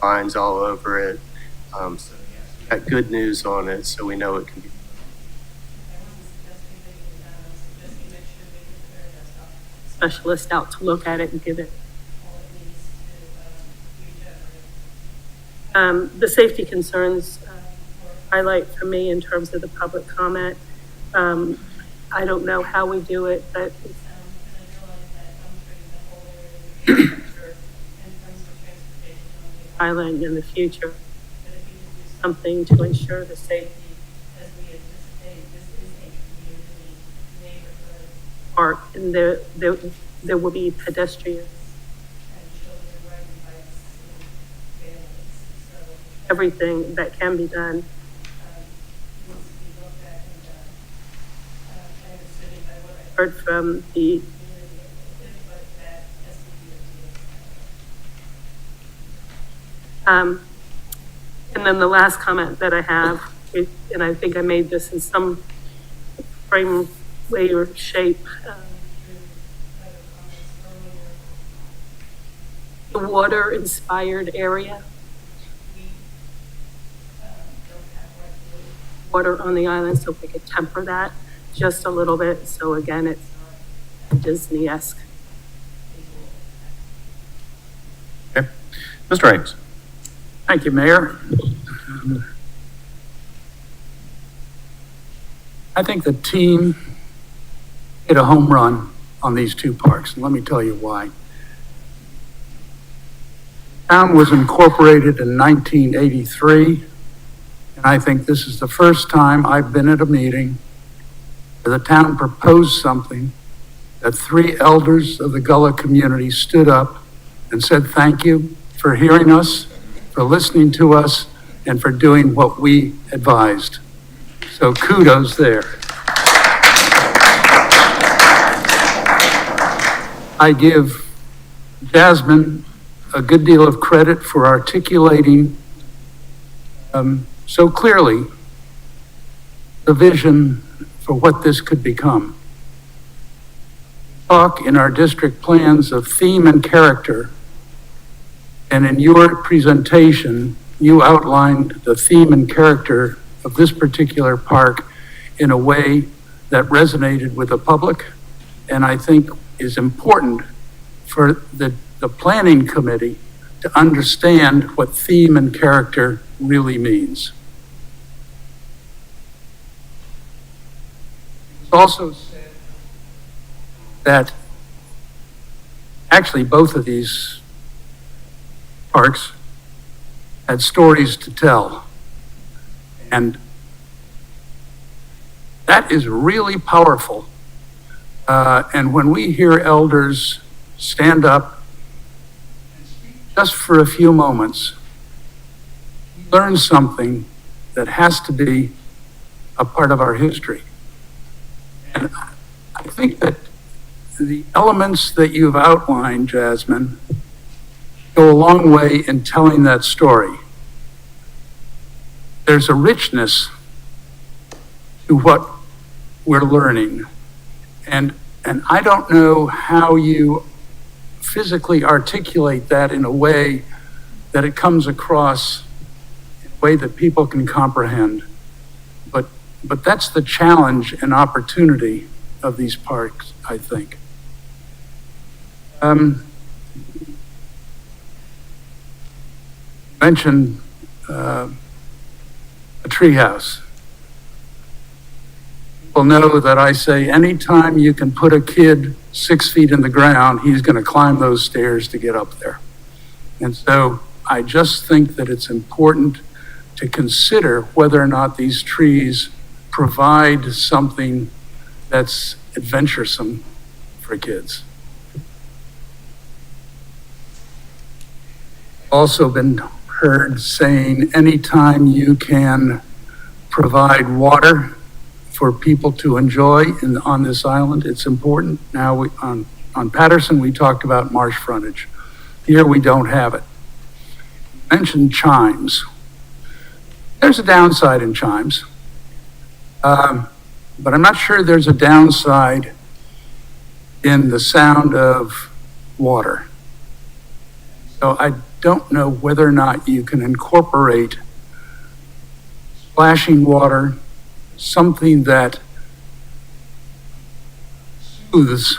vines all over it. So got good news on it, so we know it can be. Specialist out to look at it and give it all it needs to. The safety concerns highlight for me in terms of the public comment. I don't know how we do it, but island in the future, that if we can do something to ensure the safety as we anticipate, this is a community neighborhood park, and there will be pedestrians and children riding bikes and families. So everything that can be done needs to be looked at and done. I understood by what I heard from the community input that SDOT. And then the last comment that I have, and I think I made this in some frame, way, or shape. The water-inspired area. Water on the island, so if we could temper that just a little bit. So again, it's not Disney-esque. Mr. Ames. Thank you, Mayor. I think the team hit a home run on these two parks, and let me tell you why. Town was incorporated in 1983, and I think this is the first time I've been at a meeting where the town proposed something that 3 elders of the Gullah community stood up and said, thank you for hearing us, for listening to us, and for doing what we advised. So kudos there. I give Jasmine a good deal of credit for articulating so clearly the vision for what this could become. Talk in our district plans of theme and character, and in your presentation, you outlined the theme and character of this particular park in a way that resonated with the public, and I think is important for the planning committee to understand what theme and character really means. It's also said that actually both of these parks had stories to tell. And that is really powerful. And when we hear elders stand up just for a few moments, learn something that has to be a part of our history. And I think that the elements that you've outlined, Jasmine, go a long way in telling that story. There's a richness to what we're learning. And I don't know how you physically articulate that in a way that it comes across in a way that people can comprehend. But that's the challenge and opportunity of these parks, I think. Mentioned a treehouse. People know that I say anytime you can put a kid 6 feet in the ground, he's going to climb those stairs to get up there. And so I just think that it's important to consider whether or not these trees provide something that's adventuresome for kids. Also been heard saying anytime you can provide water for people to enjoy on this island, it's important. Now on Patterson, we talked about marsh frontage. Here we don't have it. Mentioned chimes. There's a downside in chimes, but I'm not sure there's a downside in the sound of water. So I don't know whether or not you can incorporate splashing water, something that soothes.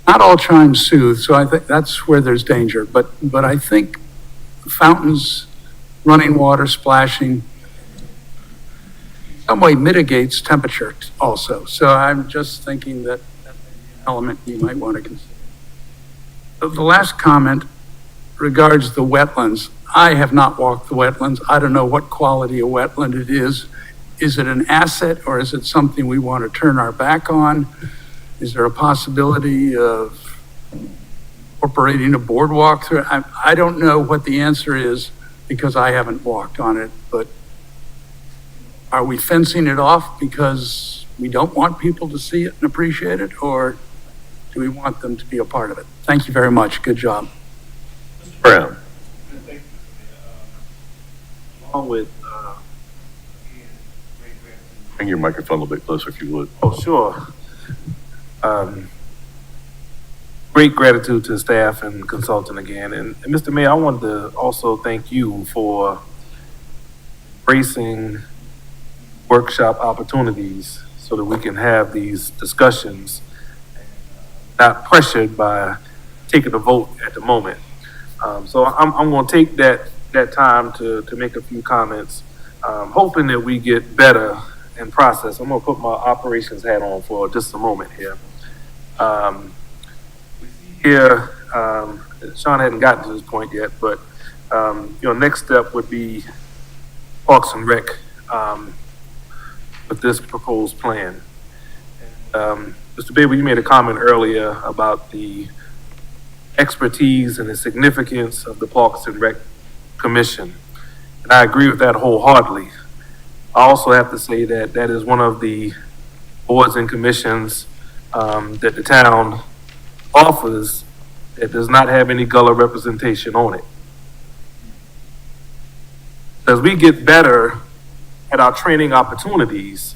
Not all chimes soothe, so I think that's where there's danger. But I think fountains, running water, splashing, in some way mitigates temperature also. So I'm just thinking that that's an element you might want to consider. The last comment regards the wetlands. I have not walked the wetlands. I don't know what quality of wetland it is. Is it an asset or is it something we want to turn our back on? Is there a possibility of incorporating a boardwalk through? I don't know what the answer is because I haven't walked on it, but are we fencing it off because we don't want people to see it and appreciate it, or do we want them to be a part of it? Thank you very much. Good job. Brown. Along with, Bring your microphone a little bit closer if you would. oh, sure. Great gratitude to staff and consultant again. And Mr. Mayor, I wanted to also thank you for embracing workshop opportunities so that we can have these discussions, not pressured by taking a vote at the moment. So I'm gonna take that time to make a few comments, hoping that we get better in process. I'm gonna put my operations hat on for just a moment here. Here, Sean hadn't gotten to this point yet, but, next step would be Parks and Rec, with this proposed plan. Mr. Baber, you made a comment earlier about the expertise and the significance of the Parks and Rec Commission. And I agree with that wholeheartedly. I also have to say that that is one of the boards and commissions that the town offers that does not have any Gullah representation on it. As we get better at our training opportunities,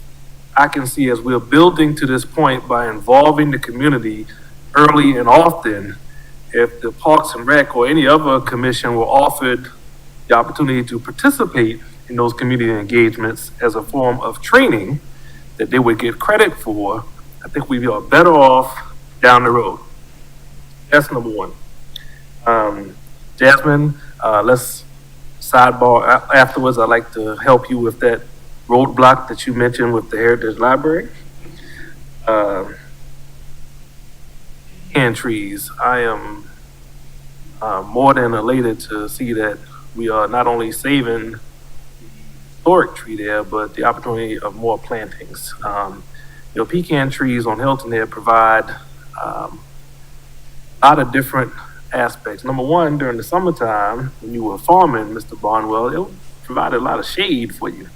I can see as we're building to this point by involving the community early and often, if the Parks and Rec or any other commission were offered the opportunity to participate in those community engagements as a form of training that they would get credit for, I think we'd be better off down the road. That's number one. Jasmine, let's sidebar afterwards. I'd like to help you with that roadblock that you mentioned with the Heritage Library. Pecan trees. I am more than elated to see that we are not only saving the historic tree there, but the opportunity of more plantings. Pecan trees on Hilton there provide a lot of different aspects. Number one, during the summertime, when you were farming, Mr. Barnwell, it provided a lot of shade for you.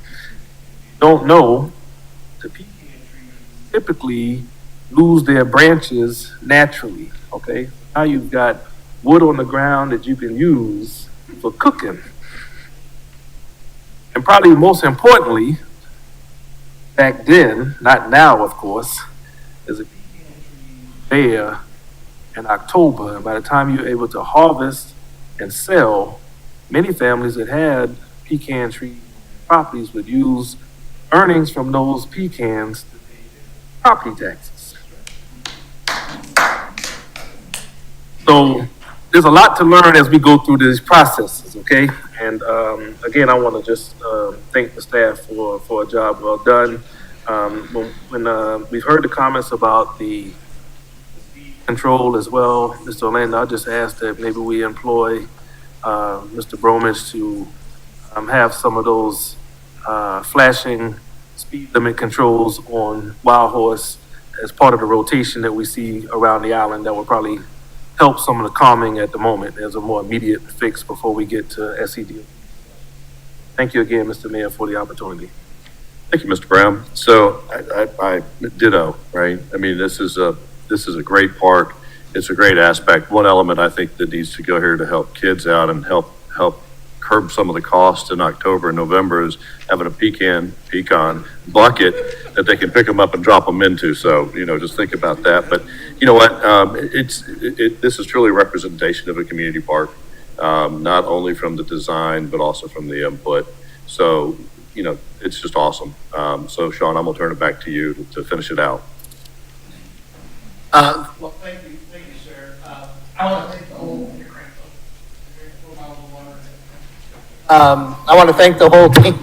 Don't know, the pecan trees typically lose their branches naturally, okay? Now you've got wood on the ground that you can use for cooking. And probably most importantly, back then, not now of course, there's a pecan tree there in October, and by the time you're able to harvest and sell, many families that had pecan tree properties would use earnings from those pecans to pay their property taxes. So there's a lot to learn as we go through these processes, okay? And again, I want to just thank the staff for a job well done. When we've heard the comments about the control as well, Mr. Orlando, I just asked that maybe we employ Mr. Bromage to have some of those flashing speed limit controls on Wild Horse as part of the rotation that we see around the island. That will probably help some of the calming at the moment as a more immediate fix before we get to SED. Thank you again, Mr. Mayor, for the opportunity. Thank you, Mr. Brown. So I ditto, right? I mean, this is a great park. It's a great aspect. One element I think that needs to go here to help kids out and help curb some of the costs in October and November is having a pecan bucket that they can pick them up and drop them into. So, just think about that. But you know what? This is truly a representation of a community park, not only from the design, but also from the input. So, it's just awesome. So Sean, I'm gonna turn it back to you to finish it out. Well, thank you, sir. I want to thank the whole I want to thank the whole team.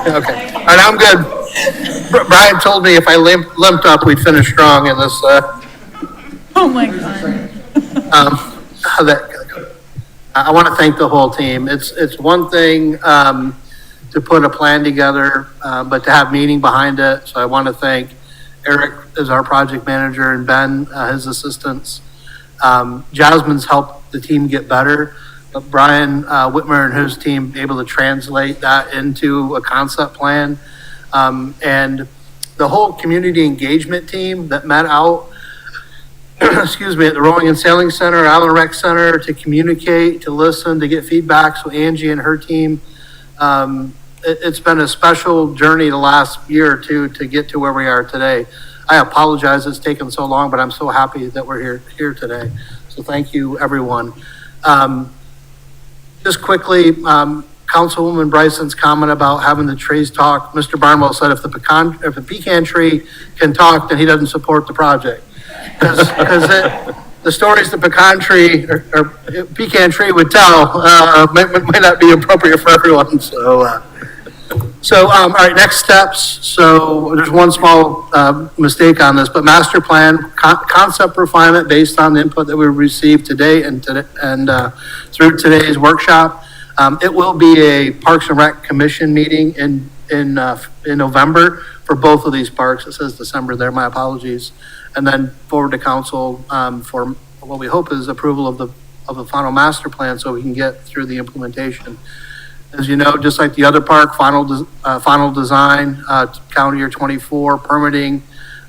Okay, all right, I'm good. Brian told me if I limped up, we'd finish strong in this. Oh my God. I want to thank the whole team. It's one thing to put a plan together, but to have meaning behind it. So I want to thank Eric as our project manager and Ben, his assistants. Jasmine's helped the team get better, but Brian Whitmer and his team able to translate that into a concept plan. And the whole community engagement team that met out, excuse me, at the Rowing and Sailing Center, Island Rec Center to communicate, to listen, to get feedback. So Angie and her team, it's been a special journey the last year or two to get to where we are today. I apologize it's taken so long, but I'm so happy that we're here today. So thank you, everyone. Just quickly, kind Councilwoman Bryson's comment about having the trees talk, Mr. Barnwell said if the pecan tree can talk, then he doesn't support the project. Because the stories the pecan tree or pecan tree would tell may not be appropriate for everyone. So, all right, next steps. So there's one small mistake on this, but master plan concept refinement based on the input that we received today and through today's workshop. It will be a Parks and Rec Commission meeting in November for both of these parks. It says December there, my apologies. And then forward to council for what we hope is approval of the final master plan so we can get through the implementation. As you know, just like the other park, final design, calendar year 24, permitting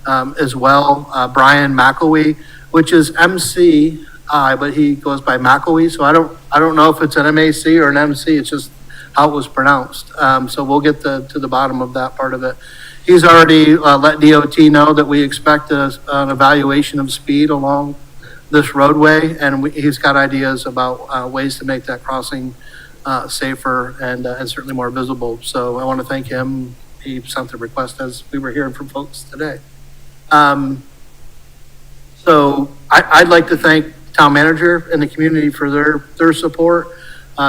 as well. Brian McElwee, which is MCI, but he goes by McElwee. So I don't know if it's an MAC or an MC. It's just how it was pronounced. So we'll get to the bottom of that part of it. He's already let DOT know that we expect an evaluation of speed along this roadway, and he's got ideas about ways to make that crossing safer and certainly more visible. So I want to thank him. He sent the request as we were hearing from folks today. So I'd like to thank town manager and the community for their support.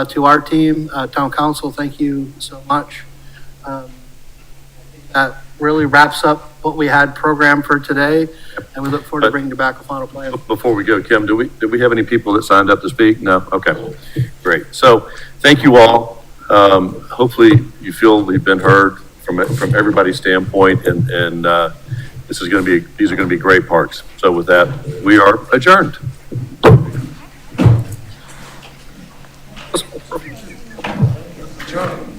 To our team, town council, thank you so much. That really wraps up what we had programmed for today, and we look forward to bringing you back a final plan. Before we go, Kim, did we have any people that signed up to speak? No? Okay, great. So thank you all. Hopefully you feel you've been heard from everybody's standpoint, and these are going to be great parks. So with that, we are adjourned. John.